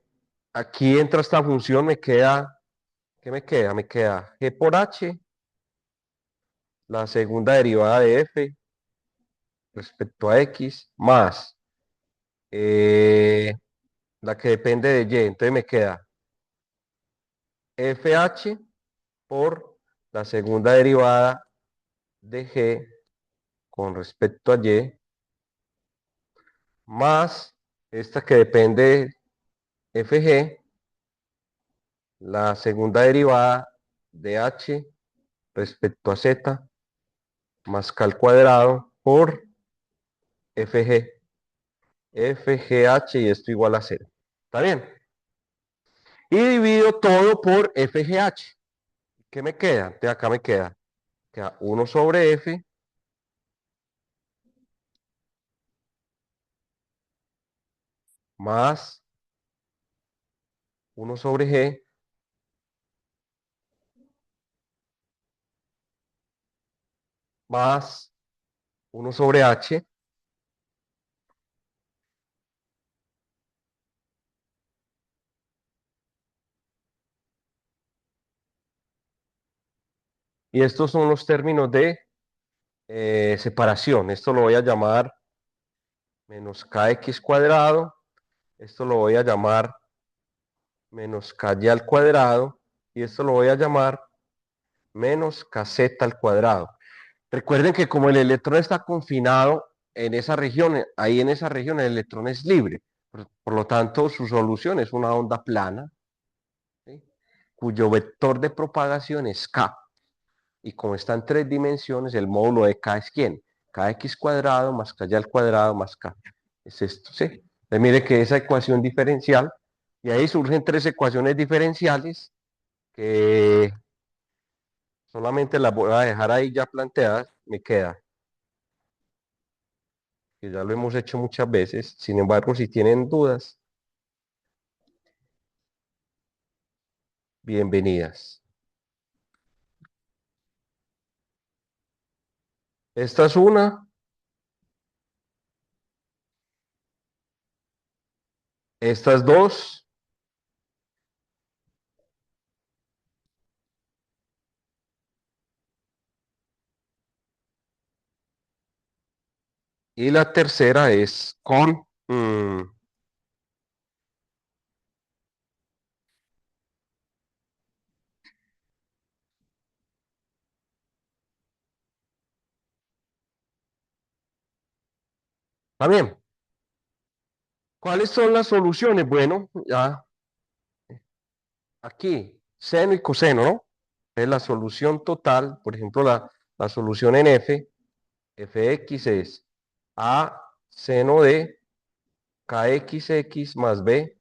Aquí entra esta función, me queda, ¿qué me queda? Me queda g por h, la segunda derivada de f respecto a x, más la que depende de y. Entonces me queda fh por la segunda derivada de g con respecto a y, más esta que depende de fg, la segunda derivada de h respecto a z, más k al cuadrado por fg. FGH y esto igual a cero. ¿Está bien? Y divido todo por FGH. ¿Qué me queda? De acá me queda 1 sobre F más 1 sobre G más 1 sobre H y estos son los términos de separación. Esto lo voy a llamar menos kx cuadrado. Esto lo voy a llamar menos ky al cuadrado. Y esto lo voy a llamar menos kz al cuadrado. Recuerden que como el electrón está confinado en esa región, ahí en esa región el electrón es libre. Por lo tanto, su solución es una onda plana, ¿sí? Cuyo vector de propagación es k. Y como está en tres dimensiones, el módulo de k es ¿quién? Kx cuadrado más ky al cuadrado más k. Es esto, ¿sí? Entonces, mire que esa ecuación diferencial, y ahí surgen tres ecuaciones diferenciales que solamente las voy a dejar ahí ya planteadas. Me queda, que ya lo hemos hecho muchas veces. Sin embargo, si tienen dudas, bienvenidas. Esta es una, estas dos, y la tercera es con también. ¿Cuáles son las soluciones? Bueno, ya aquí, seno y coseno, ¿no? Es la solución total, por ejemplo, la solución en f, fx es a seno de kxx más b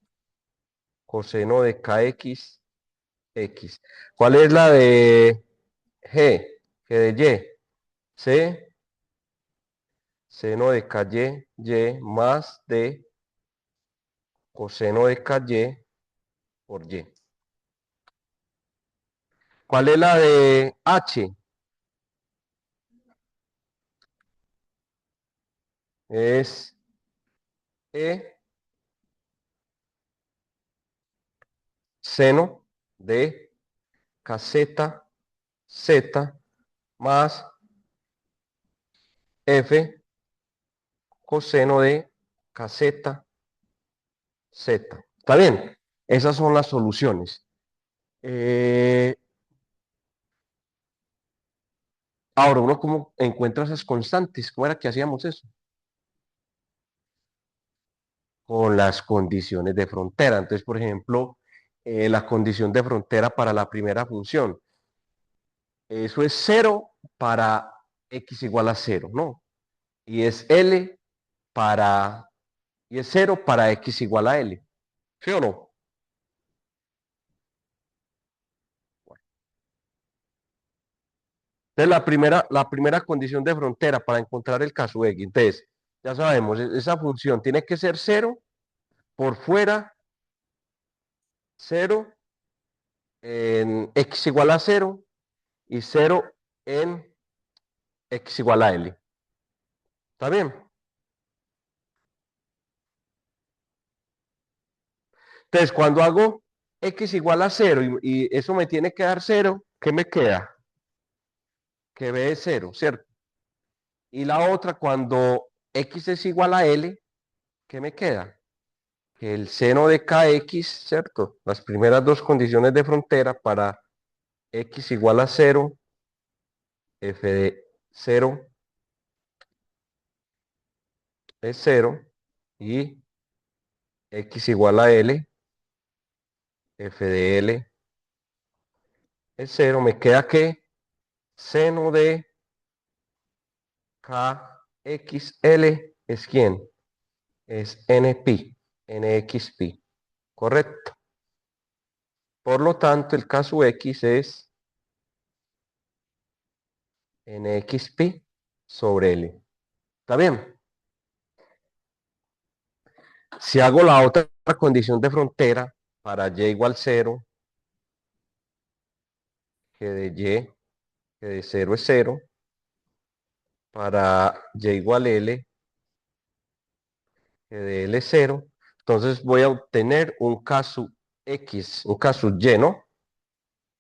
coseno de kxx. ¿Cuál es la de g? G de y. C, seno de ky, y más d coseno de ky por y. ¿Cuál es la de h? Es e seno de kz z más f coseno de kz z. ¿Está bien? Esas son las soluciones. Ahora, uno cómo encuentra esas constantes. ¿Cómo era que hacíamos eso? Con las condiciones de frontera. Entonces, por ejemplo, la condición de frontera para la primera función. Eso es 0 para x igual a 0, ¿no? Y es L para, y es 0 para x igual a L. ¿Sí o no? Entonces, la primera condición de frontera para encontrar el caso X. Entonces, ya sabemos, esa función tiene que ser 0 por fuera, 0 en x igual a 0 y 0 en x igual a L. ¿Está bien? Entonces, cuando hago x igual a 0 y eso me tiene que dar 0, ¿qué me queda? Que b es 0, ¿cierto? Y la otra, cuando x es igual a L, ¿qué me queda? Que el seno de kx, ¿cierto? Las primeras dos condiciones de frontera para x igual a 0, f de 0 es 0 y x igual a L, f de L es 0, me queda que seno de kxl es ¿quién? Es npi, nxp, ¿correcto? Por lo tanto, el caso X es nxp sobre L. ¿Está bien? Si hago la otra condición de frontera para y igual 0, que de y, que de 0 es 0, para y igual L, que de L es 0, entonces voy a obtener un caso X, un caso Y, ¿no?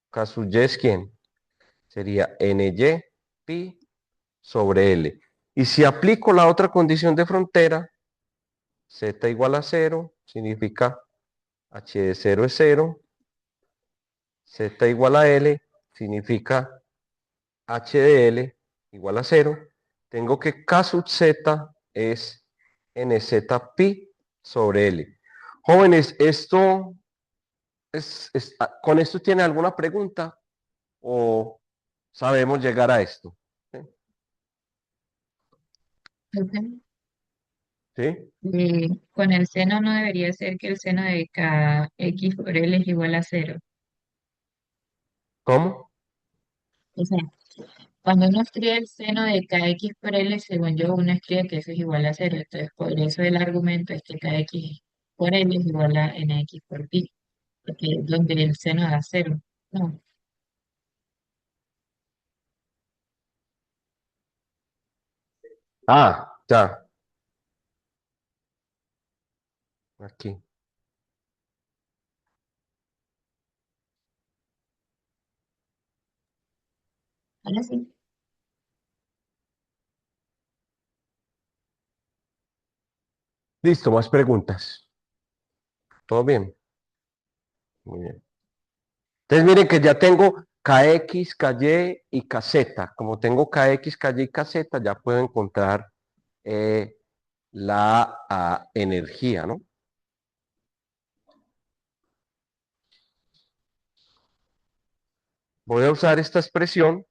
Caso Y es ¿quién? Sería ny pi sobre L. Y si aplico la otra condición de frontera, Z igual a 0, significa H de 0 es 0, Z igual a L, significa H de L igual a 0. Tengo que K sub Z es NZ pi sobre L. Jóvenes, ¿con esto tiene alguna pregunta o sabemos llegar a esto? ¿Sí? Ok. ¿Sí? Con el seno no debería ser que el seno de kx por L es igual a cero. ¿Cómo? O sea, cuando uno escribe el seno de kx por L, según yo, uno escribe que eso es igual a cero. Entonces, por eso el argumento es que kx por L es igual a nx por pi, porque es donde el seno da cero. No, Ah, ya, aquí. ahora sí. Listo, más preguntas. ¿Todo bien? Muy bien. Entonces miren que ya tengo KX, KY y KZ. Como tengo KX, KY y KZ, ya puedo encontrar la energía, ¿no? Voy a usar esta expresión.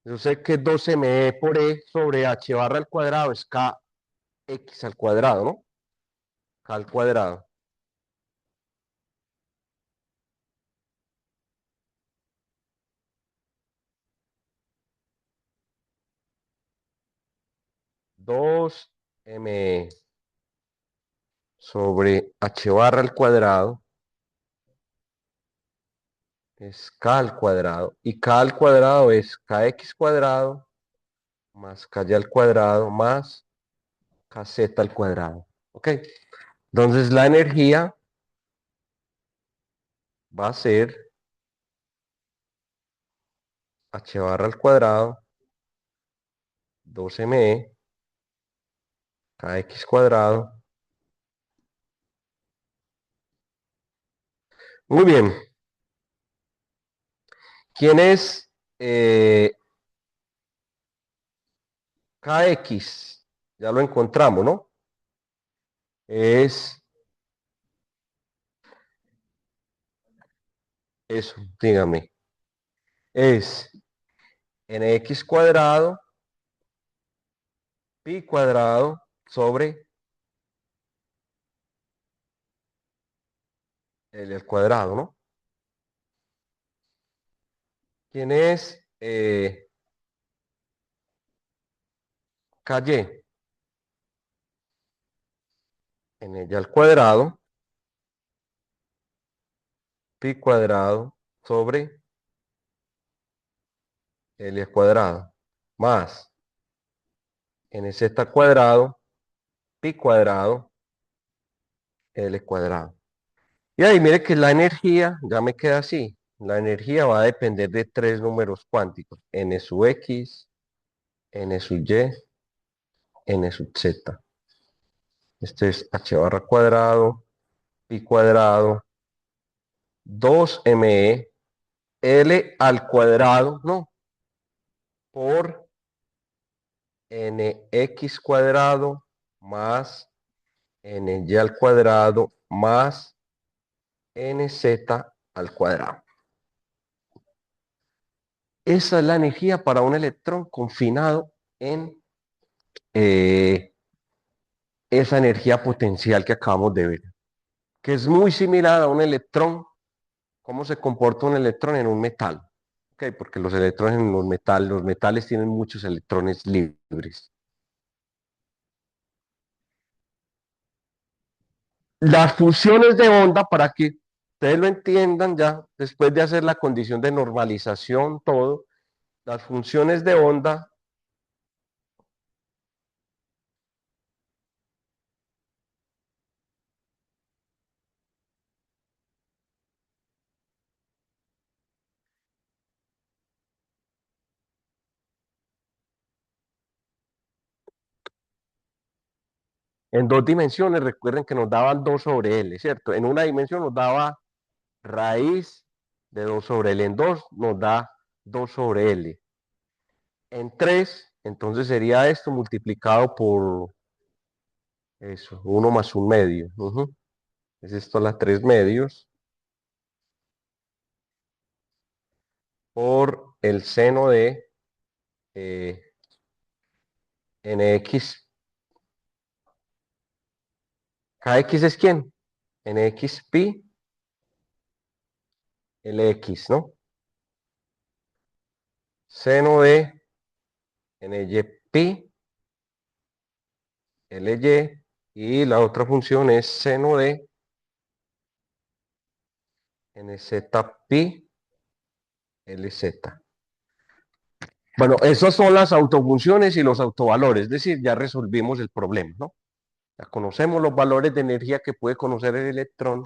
Yo sé que 12me por E sobre H barra al cuadrado es KX al cuadrado, ¿no? K al cuadrado. Dos me sobre H barra al cuadrado es K al cuadrado. Y K al cuadrado es KX cuadrado más KY al cuadrado más KZ al cuadrado. ¿Ok? Entonces la energía va a ser H barra al cuadrado 12me KX cuadrado. Muy bien. ¿Quién es KX? Ya lo encontramos, ¿no? Es eso, dígame. Es nx cuadrado pi cuadrado sobre L al cuadrado, ¿no? ¿Quién es KY? En ella al cuadrado, pi cuadrado sobre L al cuadrado, más nz cuadrado, pi cuadrado, L cuadrado. Y ahí mire que la energía ya me queda así. La energía va a depender de tres números cuánticos, n sub x, n sub y, n sub z. Este es h barra cuadrado, pi cuadrado, 2me, L al cuadrado, no, por nx cuadrado más ny al cuadrado más nz al cuadrado. Esa es la energía para un electrón confinado en esa energía potencial que acabamos de ver, que es muy similar a un electrón, cómo se comporta un electrón en un metal. Okay, porque los electrones en los metales tienen muchos electrones libres. Las funciones de onda, para que ustedes lo entiendan ya, después de hacer la condición de normalización, todo, las funciones de onda En dos dimensiones, recuerden que nos daban 2 sobre L, ¿cierto? En una dimensión nos daba raíz de 2 sobre L. En dos nos da 2 sobre L. En 3, entonces sería esto multiplicado por eso, 1 más un medio. Es esto las 3 medios por el seno de nx. ¿Kx es quién? Nx pi Lx, ¿no? Seno de ny pi Ly, y la otra función es seno de nz pi Lz. Bueno, esas son las autofunciones y los autovalores, es decir, ya resolvimos el problema, ¿no? Ya conocemos los valores de energía que puede conocer el electrón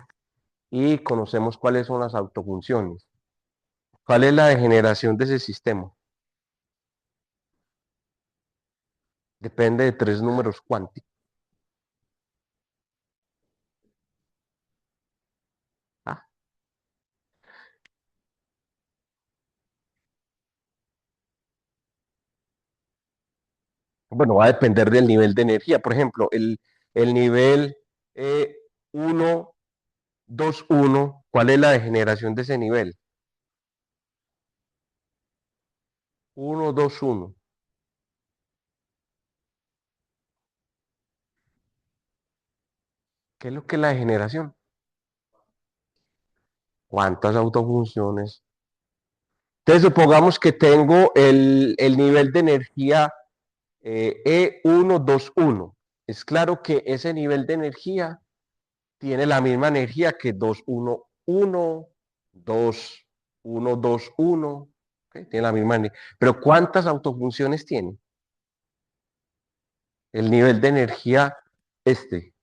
y conocemos cuáles son las autofunciones. ¿Cuál es la degeneración de ese sistema? Depende de 3 números cuánticos. Ah, bueno, va a depender del nivel de energía. Por ejemplo, el nivel 1, 2, 1, ¿cuál es la degeneración de ese nivel? 1, 2, 1. ¿Qué es lo que es la degeneración? ¿Cuántas autofunciones? Entonces, supongamos que tengo el nivel de energía E121. Es claro que ese nivel de energía tiene la misma energía que 211, 2121. ¿Ok? Tiene la misma energía. Pero ¿cuántas autofunciones tiene? El nivel de energía este.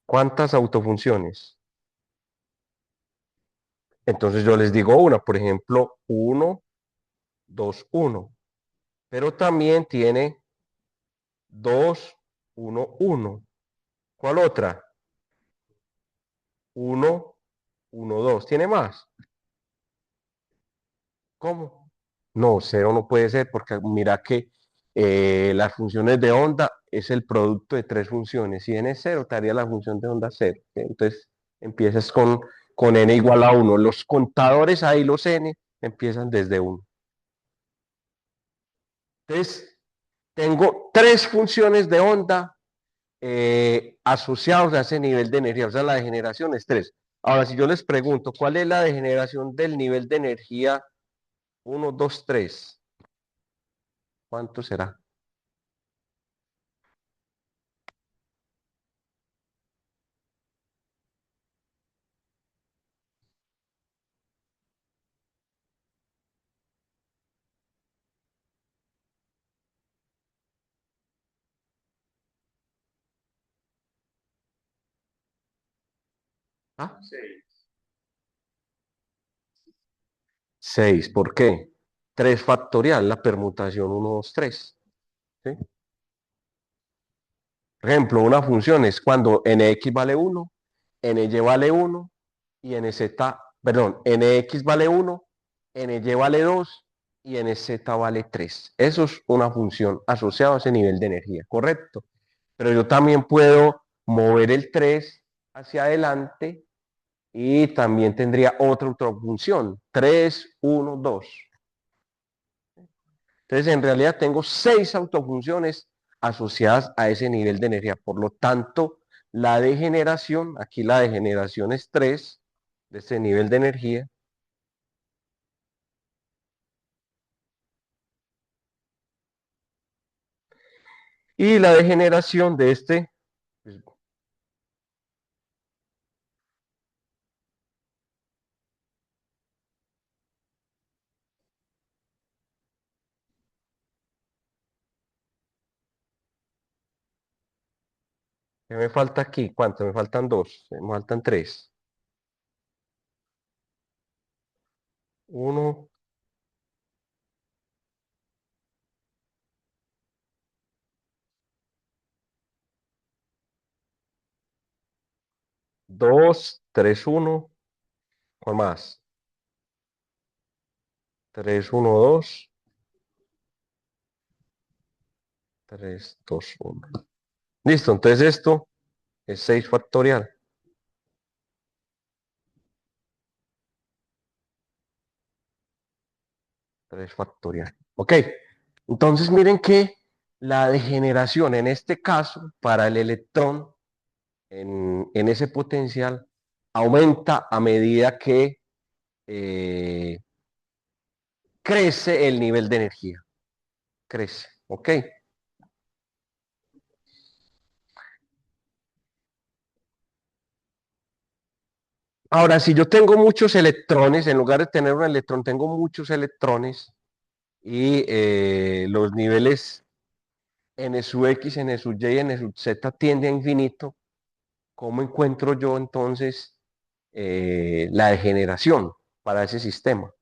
¿Cuántas autofunciones? Entonces yo les digo una, por ejemplo, 1, 2, 1. Pero también tiene 2, 1, 1. ¿Cuál otra? 1, 1, 2. ¿Tiene más? ¿Cómo? No, cero no puede ser porque mira que las funciones de onda es el producto de 3 funciones. Si n es cero, te haría la función de onda cero. ¿Sí? Entonces empiezas con n igual a 1. Los contadores ahí, los n, empiezan desde 1. Entonces, tengo 3 funciones de onda asociados a ese nivel de energía, o sea, la degeneración es 3. Ahora, si yo les pregunto, ¿cuál es la degeneración del nivel de energía 1, 2, 3? ¿Cuánto será? ¿Ah? 6. ¿Por qué? 3 factorial, la permutación 1, 2, 3. ¿Sí? Por ejemplo, una función es cuando nx vale 1, ny vale 1 y nz, perdón, nx vale 1, ny vale 2 y nz vale 3. Eso es una función asociada a ese nivel de energía, ¿correcto? Pero yo también puedo mover el 3 hacia adelante y también tendría otra función, 3, 1, 2. Entonces, en realidad tengo 6 autofunciones asociadas a ese nivel de energía. Por lo tanto, la degeneración, aquí la degeneración es 3 de este nivel de energía. Y la degeneración de este, pues, ¿qué me falta aquí? ¿Cuánto? Me faltan 2, me faltan 3. 1, 2, 3, 1. ¿Cuál más? 3, 1, 2. 3, 2, 1. Listo, entonces esto es 6 factorial. 3 factorial. Ok, entonces miren que la degeneración en este caso para el electrón en ese potencial aumenta a medida que eh, crece el nivel de energía. Crece, ¿ok? Ahora, si yo tengo muchos electrones, en lugar de tener un electrón, tengo muchos electrones y los niveles n sub x, n sub y, n sub z tiende a infinito, ¿cómo encuentro yo entonces la degeneración para ese sistema?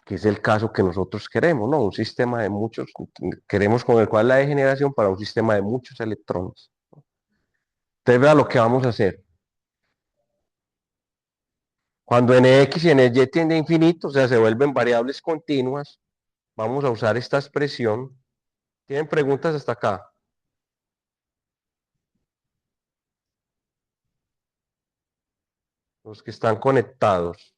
Que es el caso que nosotros queremos, ¿no? Un sistema de muchos, queremos con el cual la degeneración para un sistema de muchos electrones. Entonces vea lo que vamos a hacer. Cuando nx y ny tiende a infinito, o sea, se vuelven variables continuas, vamos a usar esta expresión. ¿Tienen preguntas hasta acá? Los que están conectados,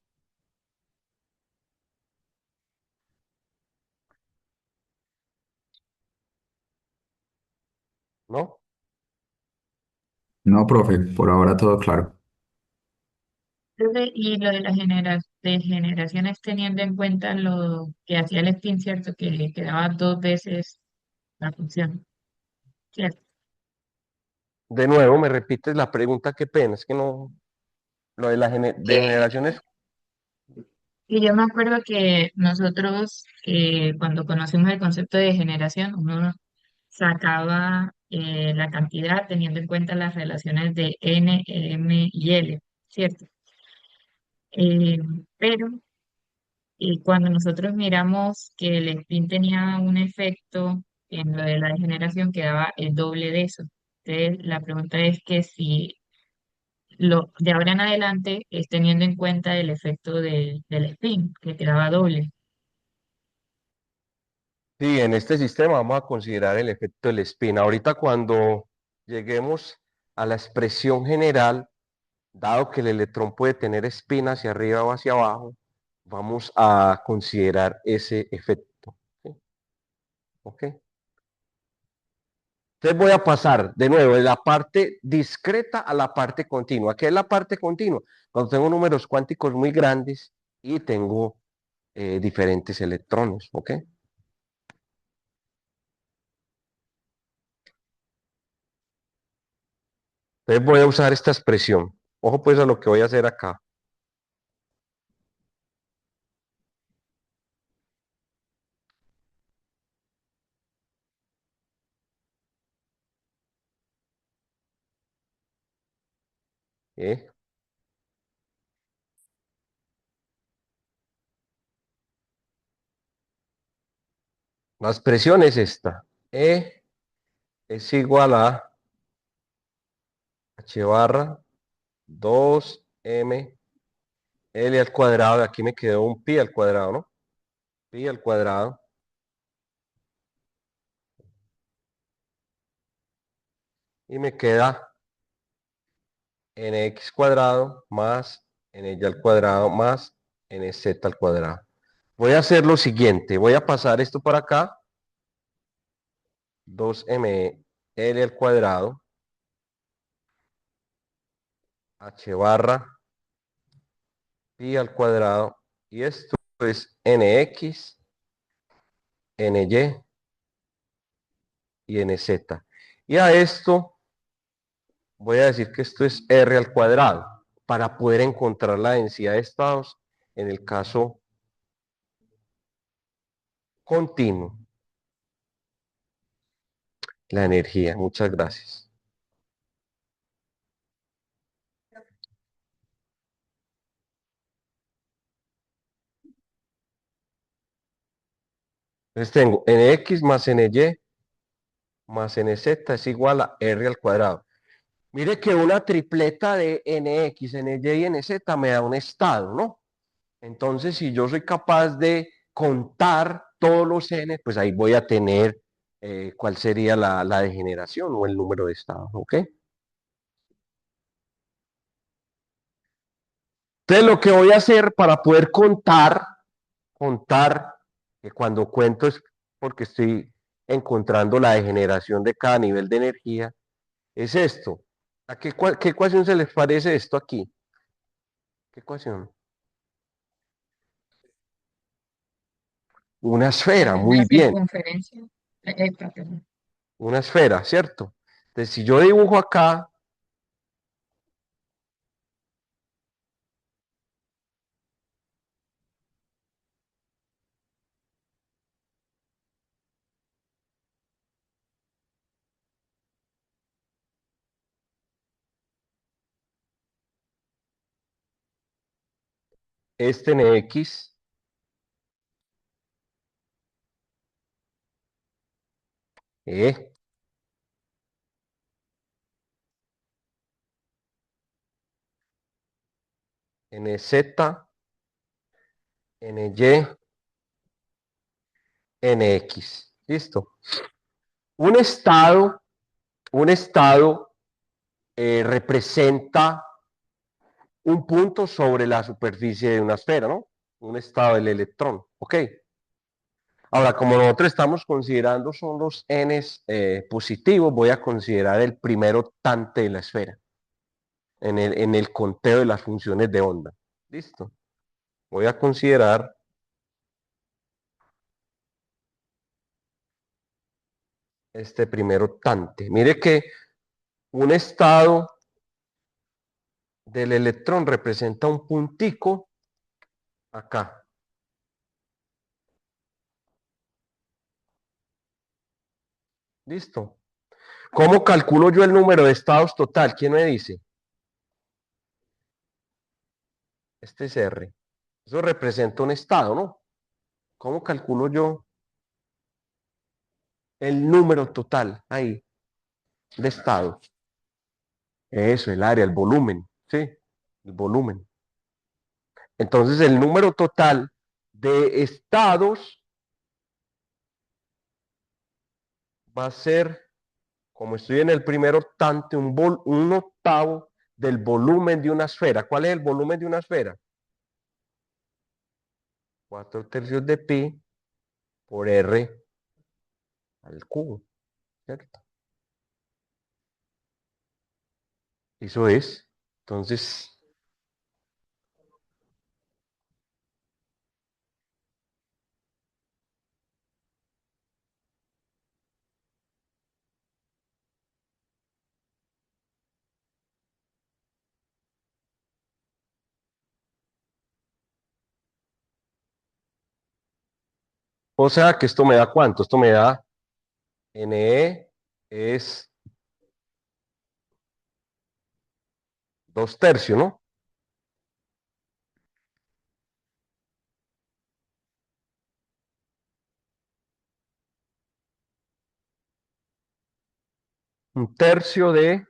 ¿no? No, profe, por ahora todo claro. Y lo de las degeneraciones teniendo en cuenta lo que hacía el spin, ¿cierto? Que le quedaba dos veces la función, ¿cierto? De nuevo, me repites la pregunta, qué pena, es que no, lo de las degeneraciones, Y yo me acuerdo que nosotros, cuando conocimos el concepto de generación, uno sacaba la cantidad teniendo en cuenta las relaciones de N, M y L, ¿cierto? Eh, pero cuando nosotros miramos que el spin tenía un efecto en lo de la degeneración, quedaba el doble de eso. Entonces, la pregunta es que si lo de ahora en adelante es teniendo en cuenta el efecto del spin, que quedaba doble. sí, en este sistema vamos a considerar el efecto del spin. Ahorita cuando lleguemos a la expresión general, dado que el electrón puede tener spin hacia arriba o hacia abajo, vamos a considerar ese efecto. ¿Sí? ¿Ok? Entonces voy a pasar de nuevo de la parte discreta a la parte continua. ¿Qué es la parte continua? Cuando tengo números cuánticos muy grandes y tengo diferentes electrones. ¿Ok? Entonces voy a usar esta expresión. Ojo pues a lo que voy a hacer acá. ¿Eh? La expresión es esta. E es igual a h barra 2m L al cuadrado. Aquí me quedó un pi al cuadrado, ¿no? Pi al cuadrado. Y me queda nx cuadrado más ny al cuadrado más nz al cuadrado. Voy a hacer lo siguiente. Voy a pasar esto por acá. 2ml al cuadrado. H barra pi al cuadrado. Y esto es nx, ny y nz. Y a esto voy a decir que esto es R al cuadrado para poder encontrar la densidad de estados en el caso continuo. La energía. Muchas gracias. Entonces tengo nx más ny más nz es igual a R al cuadrado. Mire que una tripleta de Nx, Ny y Nz me da un estado, ¿no? Entonces, si yo soy capaz de contar todos los n, pues ahí voy a tener cuál sería la degeneración o el número de estados, ¿ok? Entonces, lo que voy a hacer para poder contar, que cuando cuento es porque estoy encontrando la degeneración de cada nivel de energía, es esto. ¿A qué ecuación se les parece esto aquí? ¿Qué ecuación? Una esfera, La muy bien. circunferencia. Perdón. Una esfera, ¿cierto? Entonces, si yo dibujo acá, este en X, E, en Z, en Y, en X. ¿Listo? Un estado, un estado representa un punto sobre la superficie de una esfera, ¿no? Un estado del electrón, ¿ok? Ahora, como nosotros estamos considerando son los n's positivos, voy a considerar el primer octante de la esfera en el conteo de las funciones de onda. ¿Listo? Voy a considerar este primer octante. Mire que un estado del electrón representa un puntico acá. ¿Listo? ¿Cómo calculo yo el número de estados total? ¿Quién me dice? Este es R. Eso representa un estado, ¿no? ¿Cómo calculo yo el número total ahí de estados? Eso, el área, el volumen, ¿sí? El volumen. Entonces, el número total de estados va a ser, como estoy en el primer octante, un octavo del volumen de una esfera. ¿Cuál es el volumen de una esfera? 4/3 de pi por r al cubo, ¿cierto? Eso es. Entonces, o sea que esto me da ¿cuánto? Esto me da NE es 2/3, ¿no? Un tercio de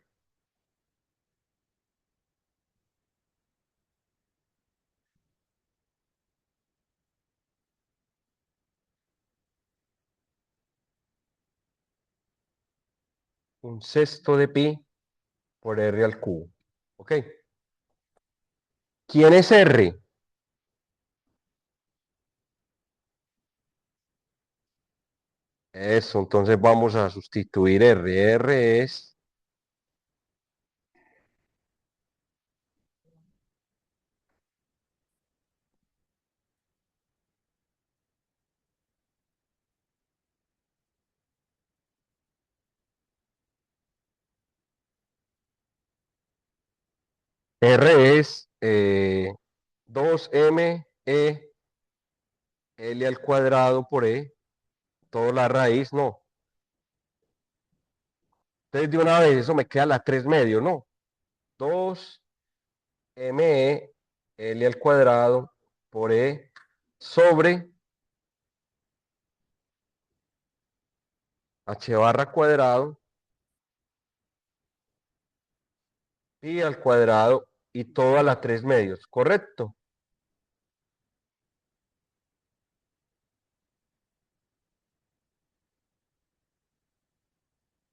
un sexto de pi por r al cubo. ¿Ok? ¿Quién es r? Eso, entonces vamos a sustituir r. R es R es 2m L al cuadrado por E, toda la raíz, no. Entonces de una vez eso me queda la 3 medio, ¿no? 2m L al cuadrado por E sobre h barra cuadrado pi al cuadrado y todo a la 3 medios, ¿correcto?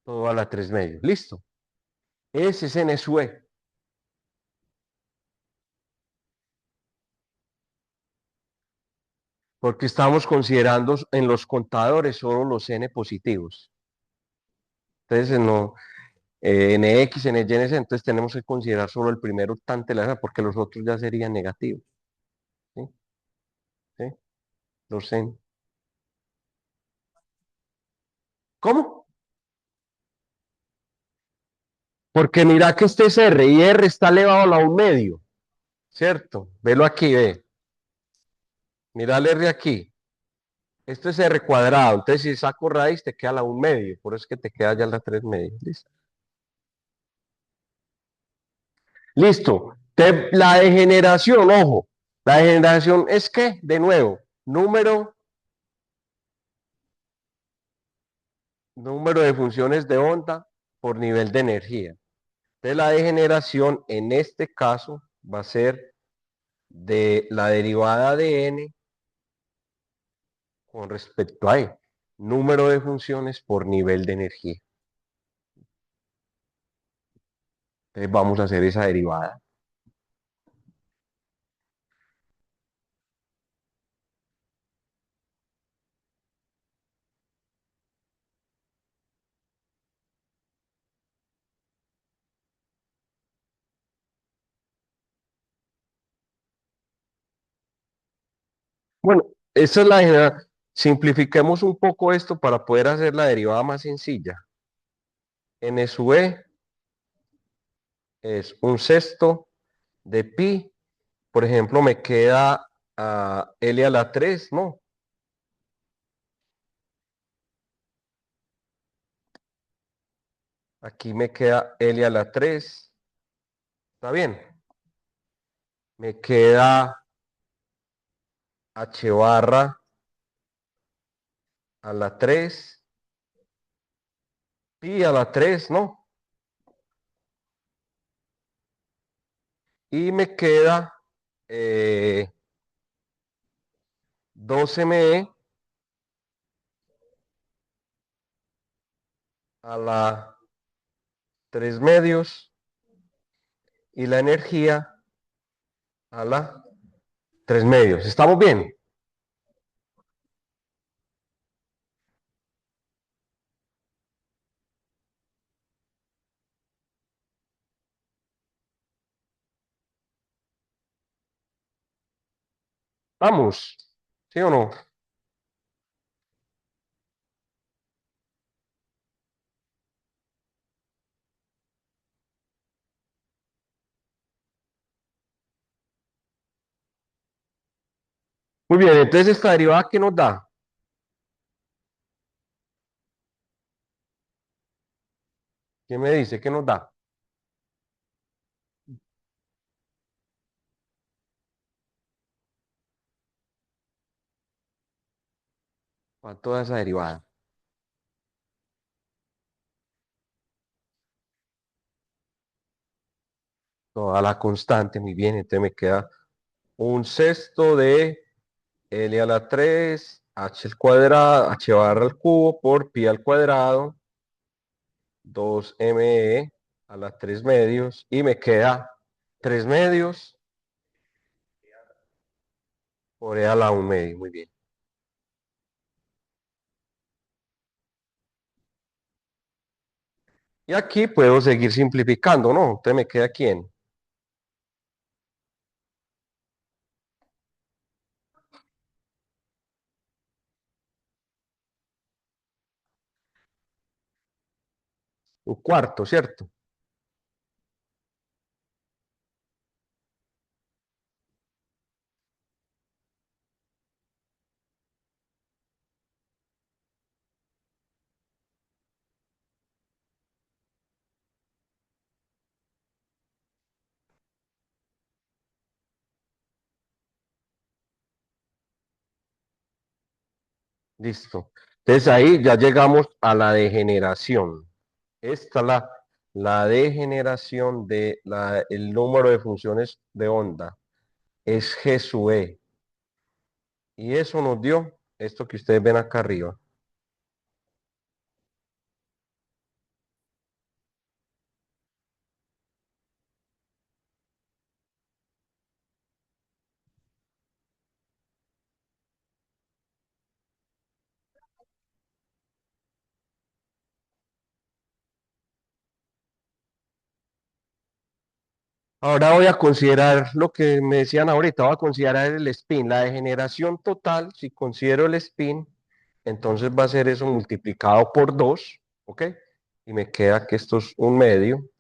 Todo a la 3 medios, listo. Ese es n sub e. Porque estamos considerando en los contadores solo los n positivos. Entonces, no, nx, ny, nz, entonces tenemos que considerar solo el primer octante de la edad, porque los otros ya serían negativos. ¿Sí? ¿Sí? Los n. ¿Cómo? Porque mira que este es r y r está elevado a la 1 medio, ¿cierto? Velo aquí, ve. Mira el r aquí. Esto es r cuadrado. Entonces, si saco raíz, te queda la 1 medio. Por eso es que te queda ya la 3 medio. ¿Listo? Listo. La degeneración, ojo. La degeneración es que, de nuevo, número de funciones de onda por nivel de energía. Entonces, la degeneración en este caso va a ser de la derivada de n con respecto a e. Número de funciones por nivel de energía. Entonces, vamos a hacer esa derivada. Bueno, esa es la degeneración. Simplifiquemos un poco esto para poder hacer la derivada más sencilla. N sub e es un sexto de pi. Por ejemplo, me queda L a la 3, ¿no? Aquí me queda L a la 3. ¿Está bien? Me queda H barra a la 3. Pi a la 3, ¿no? Y me queda 2me a la 3 medios y la energía a la 3 medios. ¿Estamos bien? ¿Vamos? ¿Sí o no? Muy bien, entonces esta derivada, ¿qué nos da? ¿Quién me dice qué nos da? ¿Cuánto da esa derivada? Toda la constante, muy bien, entonces me queda un sexto de L a la 3, H al cuadrado, H barra al cubo por pi al cuadrado, 2me a las 3 medios, y me queda 3 medios por E a la 1 medio, muy bien. Y aquí puedo seguir simplificando, ¿no? Entonces me queda ¿quién? Un cuarto, ¿cierto? Listo. Entonces ahí ya llegamos a la degeneración. Esta es la degeneración el número de funciones de onda es G sub E. Y eso nos dio esto que ustedes ven acá arriba. Ahora voy a considerar lo que me decían ahorita, voy a considerar el spin, la degeneración total, si considero el spin, entonces va a ser eso multiplicado por 2, ¿ok? Y me queda que esto es un medio.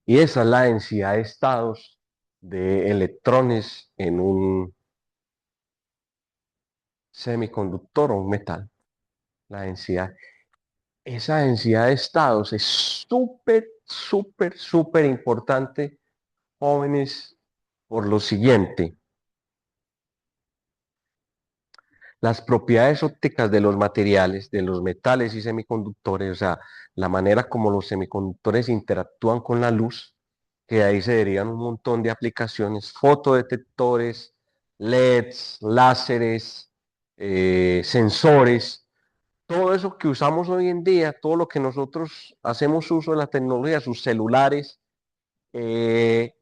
Y esa es la densidad de estados de electrones en un semiconductor o un metal. La densidad. Esa densidad de estados es súper, súper, súper importante, jóvenes, por lo siguiente. Las propiedades ópticas de los materiales, de los metales y semiconductores, o sea, la manera como los semiconductores interactúan con la luz, que de ahí se derivan un montón de aplicaciones, fotodetectores, LEDs, láseres, sensores, todo eso que usamos hoy en día, todo lo que nosotros hacemos uso de la tecnología, sus celulares, eh,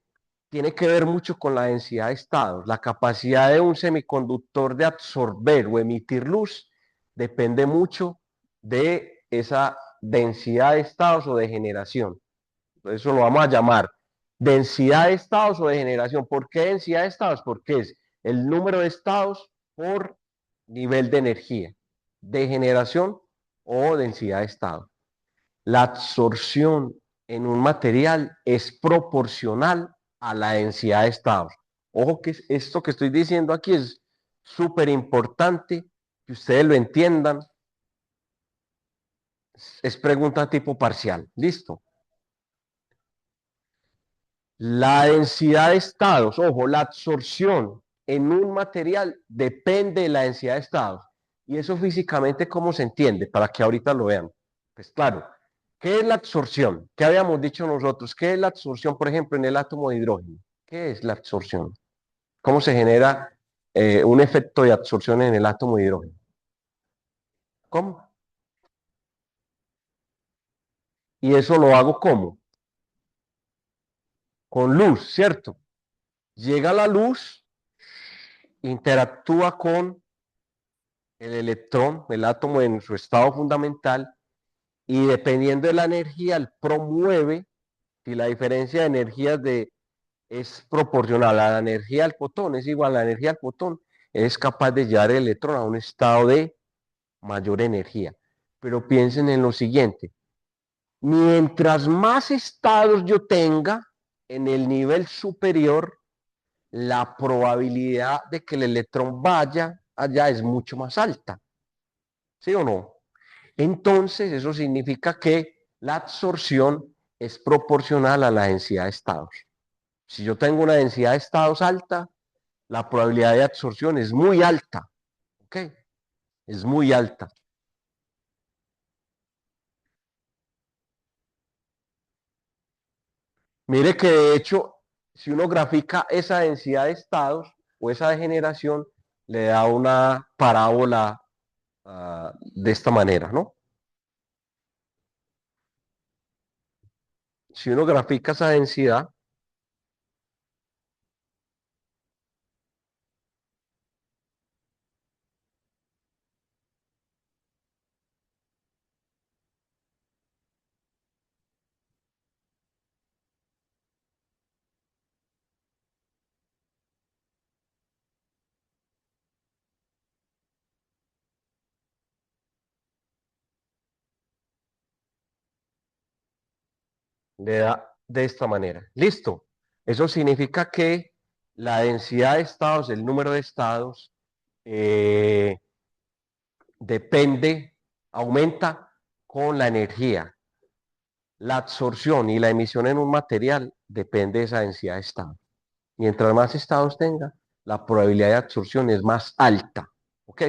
tiene que ver mucho con la densidad de estados. La capacidad de un semiconductor de absorber o emitir luz depende mucho de esa densidad de estados o de generación. Eso lo vamos a llamar densidad de estados o de generación. ¿Por qué densidad de estados? Porque es el número de estados por nivel de energía, de generación o densidad de estado. La absorción en un material es proporcional a la densidad de estados. Ojo que esto que estoy diciendo aquí es súper importante que ustedes lo entiendan. Es pregunta tipo parcial. Listo. La densidad de estados, ojo, la absorción en un material depende de la densidad de estados. Y eso físicamente, ¿cómo se entiende? Para que ahorita lo vean. Pues claro, ¿qué es la absorción? ¿Qué habíamos dicho nosotros? ¿Qué es la absorción, por ejemplo, en el átomo de hidrógeno? ¿Qué es la absorción? ¿Cómo se genera un efecto de absorción en el átomo de hidrógeno? ¿Cómo? Y eso lo hago ¿cómo? Con luz, ¿cierto? Llega la luz, interactúa con el electrón, el átomo en su estado fundamental, y dependiendo de la energía, él promueve, si la diferencia de energías es proporcional a la energía del fotón, es igual a la energía del fotón, es capaz de llevar el electrón a un estado de mayor energía. Pero piensen en lo siguiente, mientras más estados yo tenga en el nivel superior, la probabilidad de que el electrón vaya allá es mucho más alta. ¿Sí o no? Entonces, eso significa que la absorción es proporcional a la densidad de estados. Si yo tengo una densidad de estados alta, la probabilidad de absorción es muy alta. ¿Ok? Es muy alta. Mire que de hecho, si uno grafica esa densidad de estados o esa degeneración, le da una parábola de esta manera, ¿no? Si uno grafica esa densidad, le da de esta manera. Listo. Eso significa que la densidad de estados, el número de estados, eh, depende, aumenta con la energía. La absorción y la emisión en un material depende de esa densidad de estado. Mientras más estados tenga, la probabilidad de absorción es más alta. ¿Ok?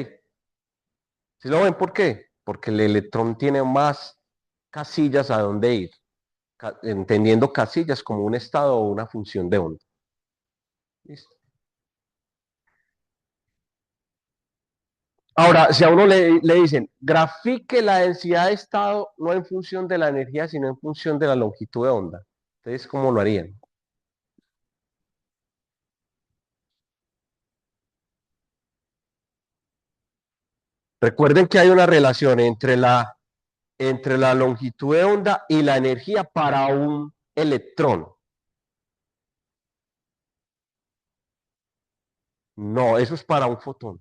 ¿Sí lo ven por qué? Porque el electrón tiene más casillas a dónde ir, entendiendo casillas como un estado o una función de onda. ¿Listo? Ahora, si a uno le dicen, grafique la densidad de estado no en función de la energía, sino en función de la longitud de onda. Entonces, ¿cómo lo harían? Recuerden que hay una relación entre la longitud de onda y la energía para un electrón. No, eso es para un fotón.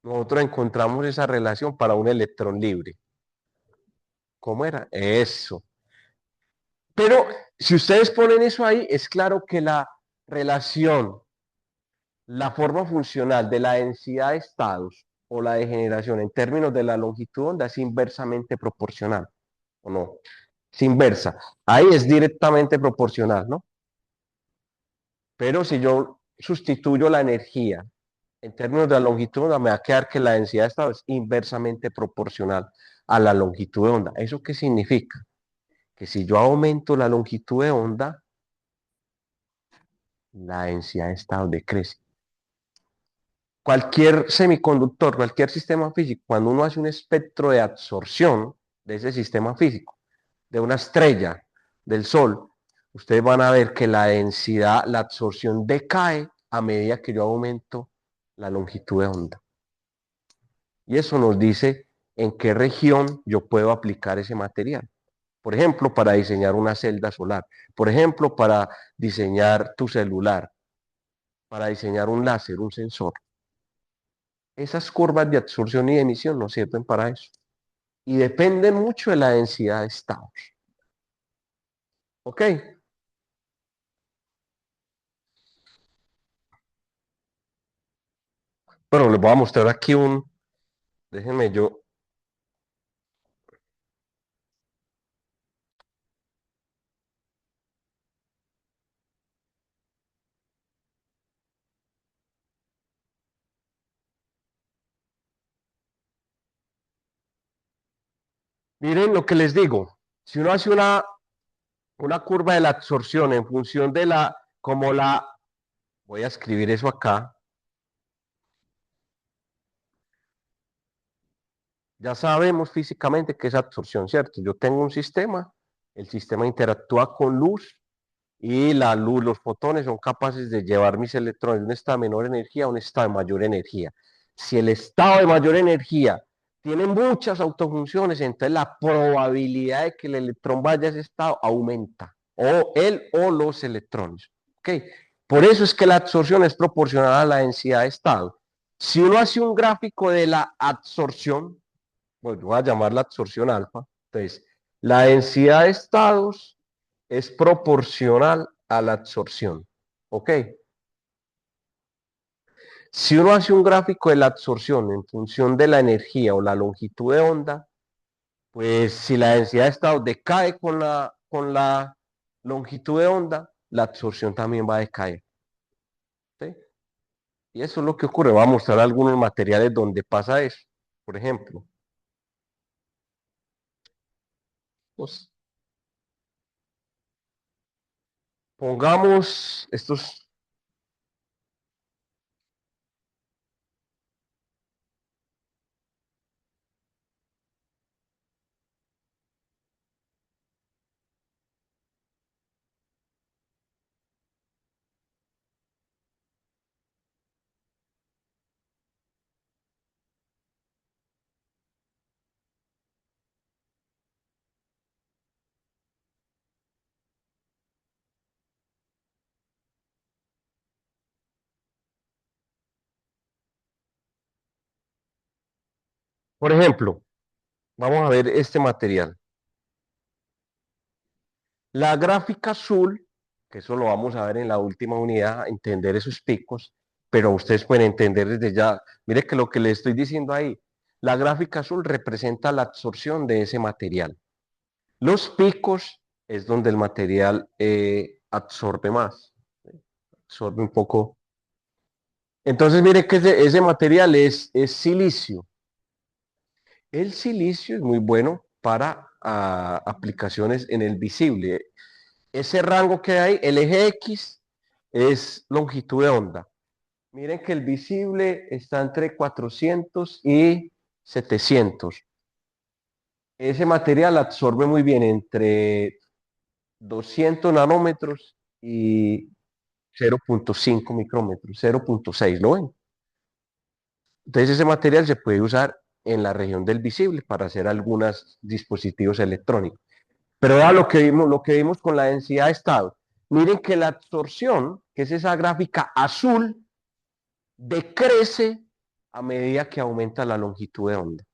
Nosotros encontramos esa relación para un electrón libre. ¿Cómo era? Eso. Pero si ustedes ponen eso ahí, es claro que la relación, la forma funcional de la densidad de estados o la degeneración en términos de la longitud de onda es inversamente proporcional, ¿o no? Es inversa. Ahí es directamente proporcional, ¿no? Pero si yo sustituyo la energía en términos de la longitud de onda, me va a quedar que la densidad de estado es inversamente proporcional a la longitud de onda. ¿Eso qué significa? Que si yo aumento la longitud de onda, la densidad de estado decrece. Cualquier semiconductor, cualquier sistema físico, cuando uno hace un espectro de absorción de ese sistema físico, de una estrella, del Sol, ustedes van a ver que la densidad, la absorción decae a medida que yo aumento la longitud de onda. Y eso nos dice en qué región yo puedo aplicar ese material. Por ejemplo, para diseñar una celda solar. Por ejemplo, para diseñar tu celular. Para diseñar un láser, un sensor. Esas curvas de absorción y de emisión no sirven para eso. Y dependen mucho de la densidad de estados. ¿Ok? Bueno, les voy a mostrar aquí déjenme yo. Miren lo que les digo. Si uno hace una curva de la absorción en función de voy a escribir eso acá. Ya sabemos físicamente que es absorción, ¿cierto? Yo tengo un sistema, el sistema interactúa con luz y la luz, los fotones son capaces de llevar mis electrones de un estado de menor energía a un estado de mayor energía. Si el estado de mayor energía tiene muchas autofunciones, entonces la probabilidad de que el electrón vaya a ese estado aumenta, o él o los electrones. ¿Ok? Por eso es que la absorción es proporcional a la densidad de estado. Si uno hace un gráfico de la absorción, bueno, voy a llamar la absorción alfa. Entonces, la densidad de estados es proporcional a la absorción. ¿Ok? Si uno hace un gráfico de la absorción en función de la energía o la longitud de onda, pues si la densidad de estado decae con la longitud de onda, la absorción también va a decaer. ¿Sí? Y eso es lo que ocurre. Voy a mostrar algunos materiales donde pasa eso. Por ejemplo, pues, pongamos estos. Por ejemplo, vamos a ver este material. La gráfica azul, que eso lo vamos a ver en la última unidad, entender esos picos, pero ustedes pueden entender desde ya. Mire que lo que les estoy diciendo ahí, la gráfica azul representa la absorción de ese material. Los picos es donde el material absorbe más, ¿sí? Absorbe un poco. Entonces, mire que ese material es silicio. El silicio es muy bueno para aplicaciones en el visible. Ese rango que hay, el eje X, es longitud de onda. Miren que el visible está entre 400 y 700. Ese material absorbe muy bien entre 200 nanómetros y 0,5 micrómetros, 0,6, ¿lo ven? Entonces ese material se puede usar en la región del visible para hacer algunos dispositivos electrónicos. Pero era lo que vimos con la densidad de estado. Miren que la absorción, que es esa gráfica azul, decrece a medida que aumenta la longitud de onda.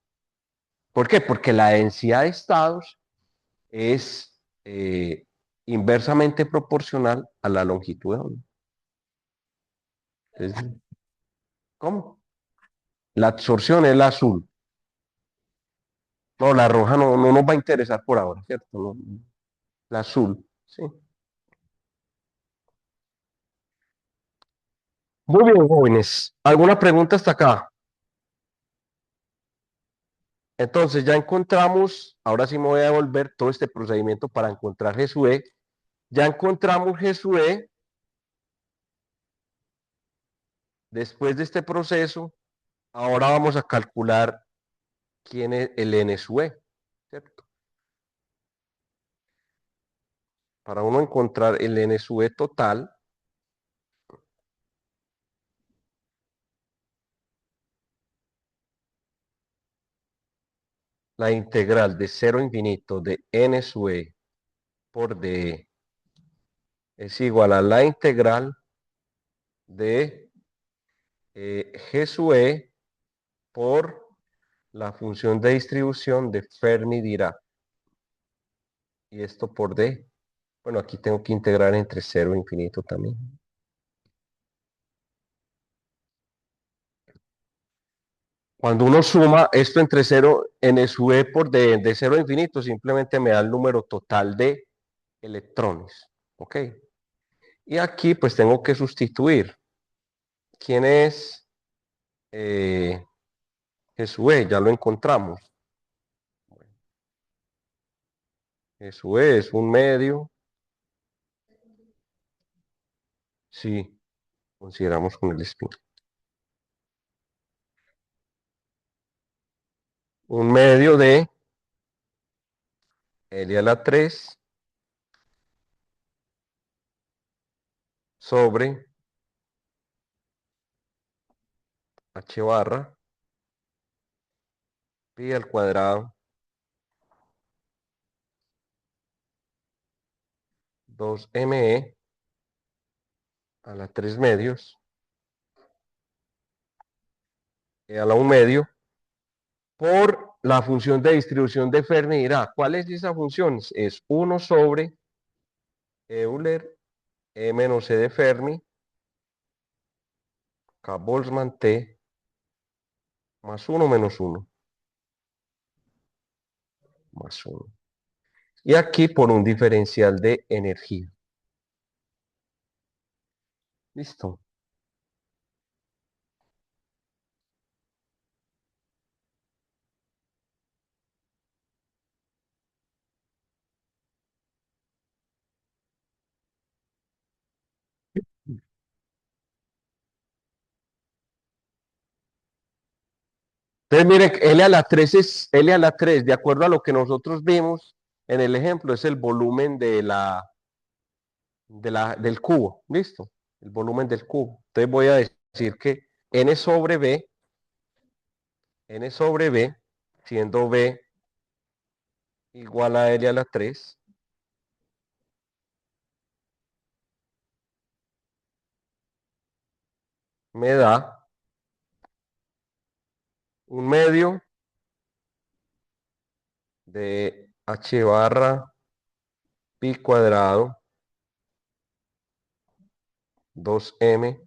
¿Por qué? Porque la densidad de estados es inversamente proporcional a la longitud de onda. Entonces, ¿cómo? La absorción es la azul. No, la roja no nos va a interesar por ahora, ¿cierto? No, la azul, sí. Muy bien, jóvenes. ¿Alguna pregunta hasta acá? Entonces ya encontramos, ahora sí me voy a devolver todo este procedimiento para encontrar Jesué. Ya encontramos Jesué. Después de este proceso, ahora vamos a calcular quién es el N sub E, ¿cierto? Para uno encontrar el N sub E total, la integral de 0 a infinito de N sub E por dE es igual a la integral de G sub E por la función de distribución de Fermi-Dirac. Y esto por D. Bueno, aquí tengo que integrar entre 0 e infinito también. Cuando uno suma esto entre 0, N sub E por D, de 0 a infinito, simplemente me da el número total de electrones. ¿Ok? Y aquí pues tengo que sustituir. ¿Quién es G sub E? Ya lo encontramos. G sub E es un medio. Sí, consideramos con el espín. Un medio de L a la 3 sobre H barra pi al cuadrado 2me a la 3 medios e a la 1 medio por la función de distribución de Fermi-Dirac. ¿Cuál es esa función? Es 1 sobre Euler E menos E de Fermi K Boltzmann T más 1 menos 1 más 1. Y aquí por un diferencial de energía. Listo. Entonces, miren, L a la 3 es L a la 3, de acuerdo a lo que nosotros vimos en el ejemplo, es el volumen del cubo. ¿Listo? El volumen del cubo. Entonces voy a decir que N sobre B, siendo B igual a L a la 3, me da un medio de H barra pi cuadrado 2m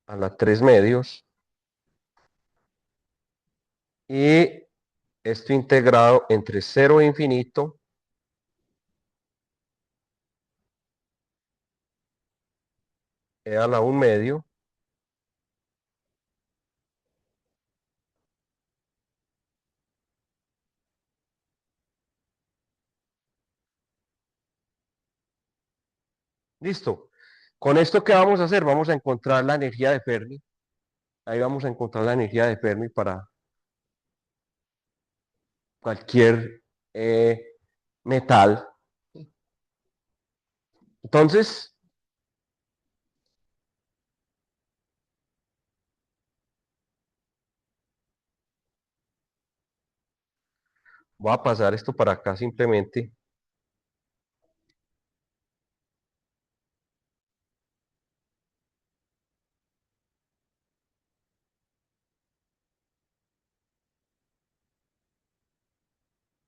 a la 3 medios y esto integrado entre 0 e infinito e a la 1 medio listo. Con esto, ¿qué vamos a hacer? Vamos a encontrar la energía de Fermi. Ahí vamos a encontrar la energía de Fermi para cualquier metal. Entonces, voy a pasar esto para acá simplemente.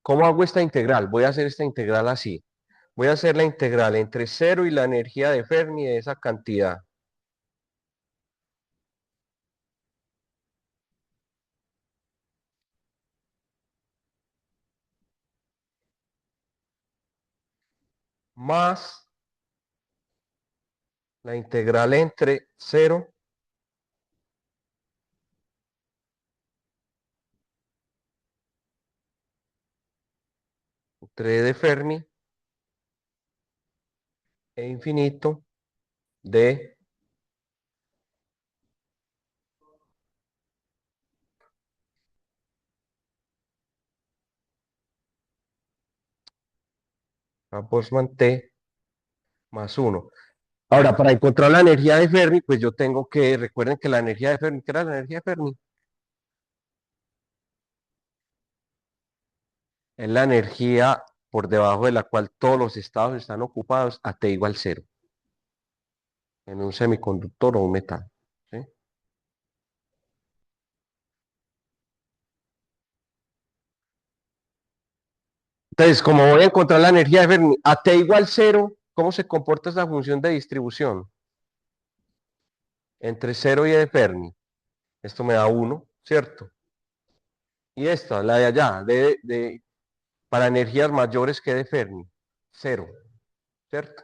¿Cómo hago esta integral? Voy a hacer esta integral así. Voy a hacer la integral entre 0 y la energía de Fermi de esa cantidad. Más la integral entre 0 entre E de Fermi e infinito de a Boltzmann T más 1. Ahora, para encontrar la energía de Fermi, pues yo tengo que, recuerden que la energía de Fermi, ¿qué era la energía de Fermi? Es la energía por debajo de la cual todos los estados están ocupados a T igual 0 en un semiconductor o un metal. ¿Sí? Entonces, como voy a encontrar la energía de Fermi a T igual 0, ¿cómo se comporta esa función de distribución? Entre 0 y E de Fermi. Esto me da 1, ¿cierto? Y esta, la de allá, para energías mayores que E de Fermi, 0, ¿cierto?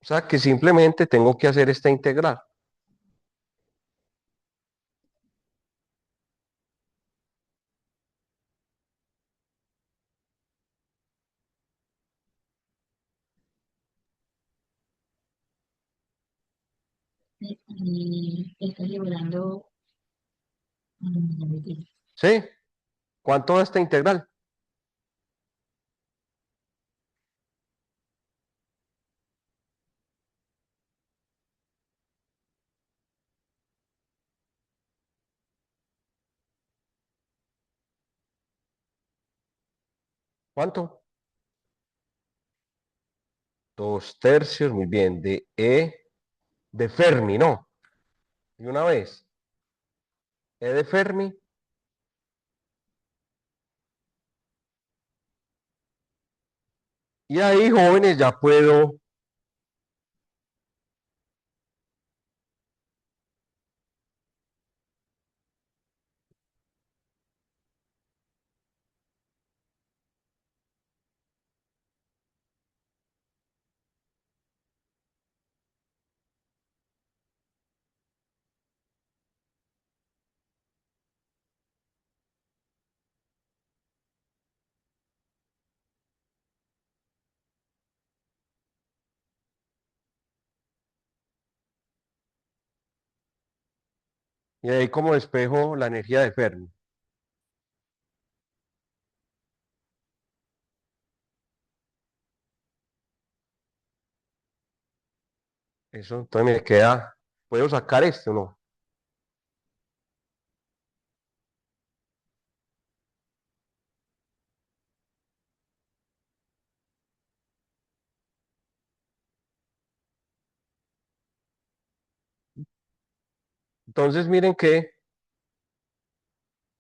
O sea que simplemente tengo que hacer esta integral. Y estás liberando. ¿Sí? ¿Cuánto da esta integral? ¿Cuánto? 2/3, muy bien, de E de Fermi, ¿no? Y una vez, E de Fermi, y ahí, jóvenes, ya puedo y ahí como despejo la energía de Fermi. Eso, entonces me queda, ¿puedo sacar esto o no? Entonces miren que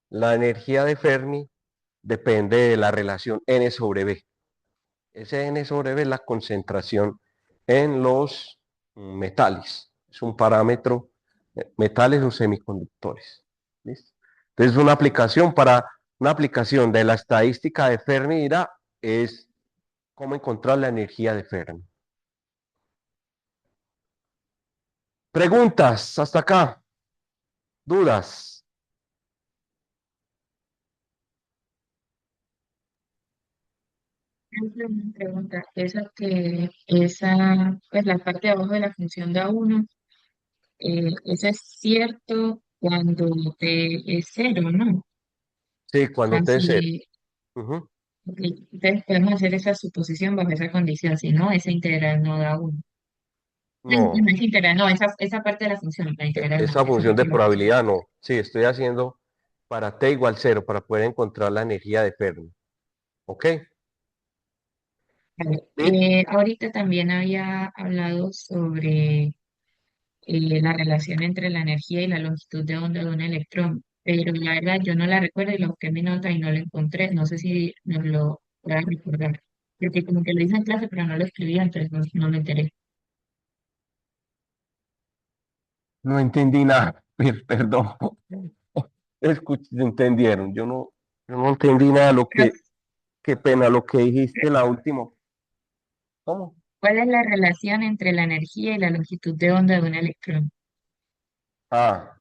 la energía de Fermi depende de la relación N sobre B. Ese N sobre B es la concentración en los metales. Es un parámetro, metales o semiconductores. ¿Listo? Entonces, una aplicación de la estadística de Fermi-Dirac es cómo encontrar la energía de Fermi. Preguntas hasta acá, dudas. Una pregunta, pues la parte de abajo de la función de A1, eso es cierto cuando t es cero, ¿no? Sí, cuando te ser. Así, ok, entonces podemos hacer esa suposición bajo esa condición, si no, esa integral no da uno. No, No, esa integral, no, esa parte de la función, la integral no, esa esa función parte de de la función. probabilidad no. Sí, estoy haciendo para t igual cero, para poder encontrar la energía de Fermi. ¿Ok? Vale. ¿Sí? Ahorita también había hablado sobre la relación entre la energía y la longitud de onda de un electrón, pero la verdad yo no la recuerdo y lo busqué en mi nota y no lo encontré, no sé si nos lo puedas recordar, porque como que lo hice en clase pero no lo escribí, entonces no me enteré. No entendí nada. Perdón. Entendieron. Yo no entendí nada lo Pero, que, qué pena lo que dijiste la última. ¿Cómo? ¿cuál es la relación entre la energía y la longitud de onda de un electrón? Ah,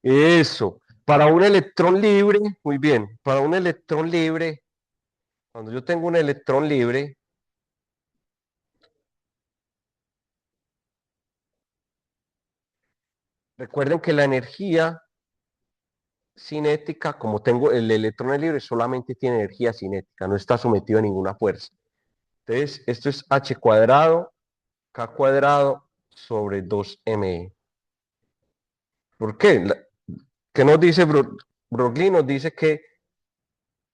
eso. Para un electrón libre, muy bien. Para un electrón libre, cuando yo tengo un electrón libre, recuerden que la energía cinética, como tengo el electrón libre, solamente tiene energía cinética, no está sometido a ninguna fuerza. Entonces, esto es h cuadrado, k cuadrado sobre 2m. ¿Por qué? ¿Qué nos dice Broglie? Nos dice que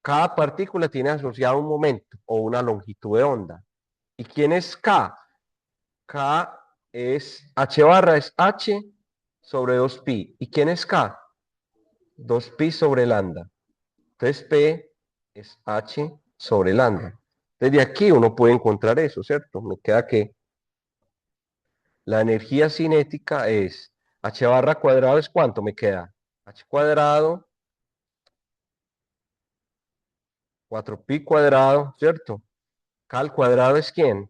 cada partícula tiene asociado un momento o una longitud de onda. ¿Y quién es K? K es h barra, es h sobre 2pi. ¿Y quién es K? 2pi sobre lambda. Entonces P es h sobre lambda. Desde aquí uno puede encontrar eso, ¿cierto? Me queda que la energía cinética es h barra cuadrado es ¿cuánto me queda? H cuadrado, 4pi cuadrado, ¿cierto? K al cuadrado es ¿quién?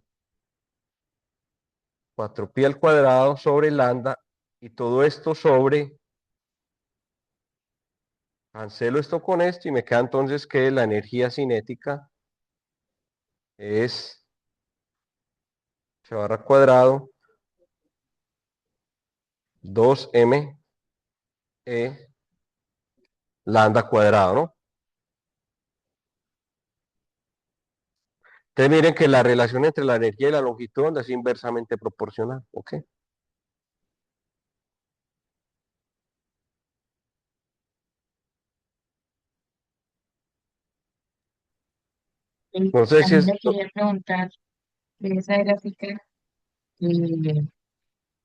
4pi al cuadrado sobre lambda y todo esto sobre, cancelo esto con esto y me queda entonces que la energía cinética es h barra cuadrado 2m e lambda cuadrado, ¿no? Entonces miren que la relación entre la energía y la longitud de onda es inversamente proporcional, ¿ok? No sé si También le esto, quería preguntar de esa gráfica, eh,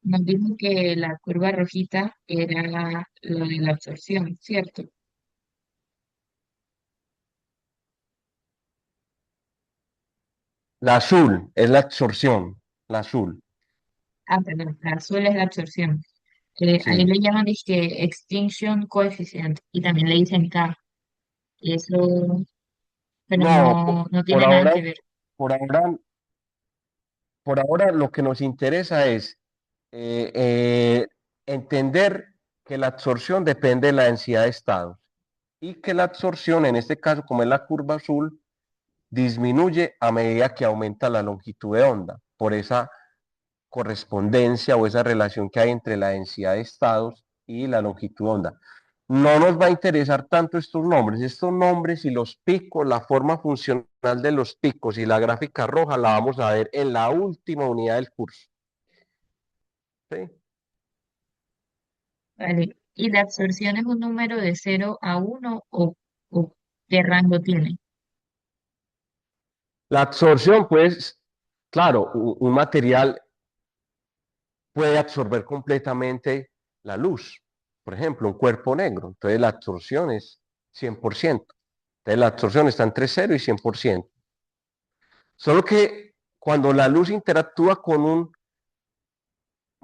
nos dijo que la curva rojita era lo de la absorción, ¿cierto? la azul es la absorción, la azul, Ah, perdón, la azul es la absorción. Ahí sí. le llaman dizque extinction coefficient y también le dicen K. Y eso, pero No, no por tiene nada ahora, que ver. por ahora, por ahora lo que nos interesa es eh, eh, entender que la absorción depende de la densidad de estados y que la absorción, en este caso, como es la curva azul, disminuye a medida que aumenta la longitud de onda, por esa correspondencia o esa relación que hay entre la densidad de estados y la longitud de onda. No nos va a interesar tanto estos nombres y los picos, la forma funcional de los picos y la gráfica roja la vamos a ver en la última unidad del curso. ¿Sí? Vale. ¿Y la absorción es un número de 0 a 1 o qué rango tiene? La absorción, pues, claro, un material puede absorber completamente la luz. Por ejemplo, un cuerpo negro. Entonces la absorción es 100%. Entonces la absorción está entre 0 y 100%. Solo que cuando la luz interactúa con un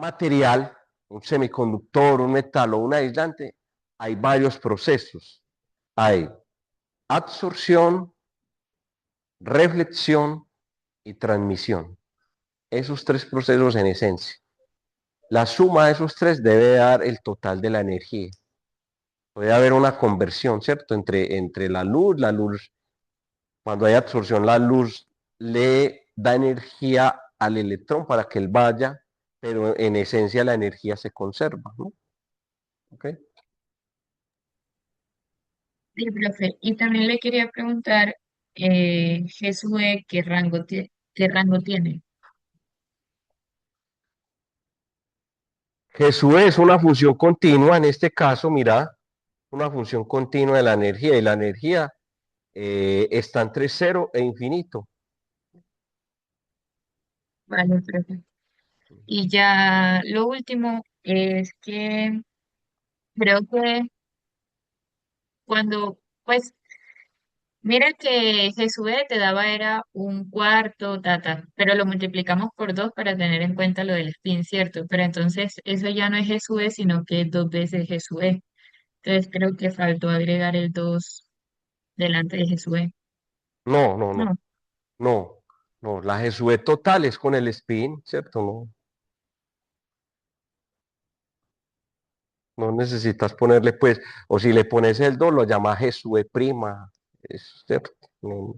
material, un semiconductor, un metal o un aislante, hay varios procesos. Hay absorción, reflexión y transmisión. Esos tres procesos en esencia. La suma de esos tres debe dar el total de la energía. Puede haber una conversión, ¿cierto? Entre la luz, cuando hay absorción, la luz le da energía al electrón para que él vaya, pero en esencia la energía se conserva, ¿no? ¿Ok? Sí, profe. Y también le quería preguntar, Jesús, ¿qué rango tiene? Jesús es una función continua, en este caso, mira, una función continua de la energía, y la energía está entre cero e infinito. Vale, profe. Y ya lo último es que creo que cuando, pues, mira que Jesús te daba era un cuarto, tata, pero lo multiplicamos por dos para tener en cuenta lo del spin, ¿cierto? Pero entonces eso ya no es Jesús, sino que es dos veces Jesús. Entonces creo que faltó agregar el 2 delante de Jesús. No, no, no, No, no, no, la Jesús total es con el spin, ¿cierto? No, no necesitas ponerle, pues, o si le pones el 2, lo llamas Jesús prima, es cierto. No.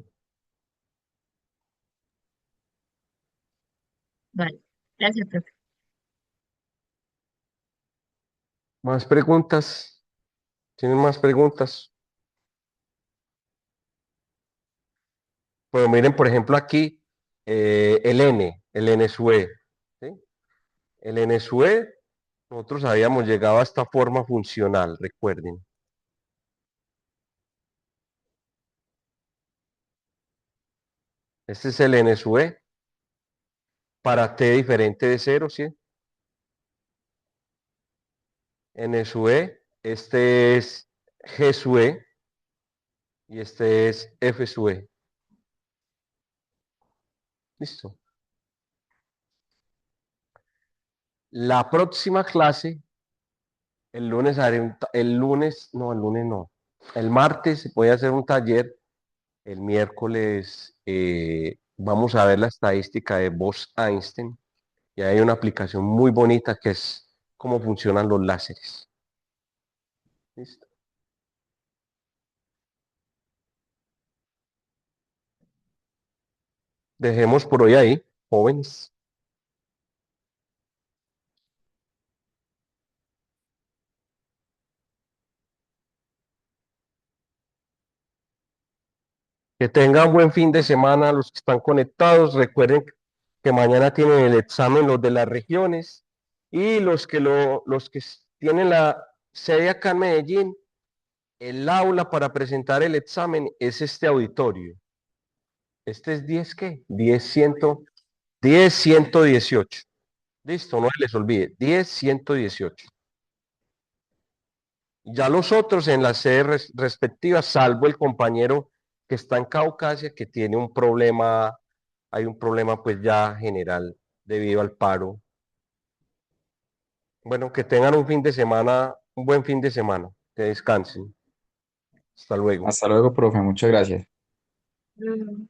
vale. Gracias, profe. ¿Más preguntas? ¿Tienen más preguntas? Bueno, miren, por ejemplo, aquí el N sub E, ¿sí? El N sub E, nosotros habíamos llegado a esta forma funcional, recuerden. Este es el N sub E para T diferente de cero, ¿sí? N sub E, este es G sub E y este es F sub E. Listo. La próxima clase, el lunes haré el lunes, no, el lunes no. El martes voy a hacer un taller. El miércoles vamos a ver la estadística de Bose-Einstein y hay una aplicación muy bonita que es cómo funcionan los láseres. ¿Listo? Dejemos por hoy ahí, jóvenes. Que tengan buen fin de semana los que están conectados. Recuerden que mañana tienen el examen los de las regiones y los que tienen la sede acá en Medellín, el aula para presentar el examen es este auditorio. Este es 10 ¿qué? 10, 118. Listo, no se les olvide. 10, 118. Ya los otros en las sedes respectivas, salvo el compañero que está en Caucasia, que tiene un problema, hay un problema pues ya general debido al paro. Bueno, que tengan un fin de semana, un buen fin de semana, que descansen. Hasta luego. Hasta luego, profe. Muchas gracias. Mm.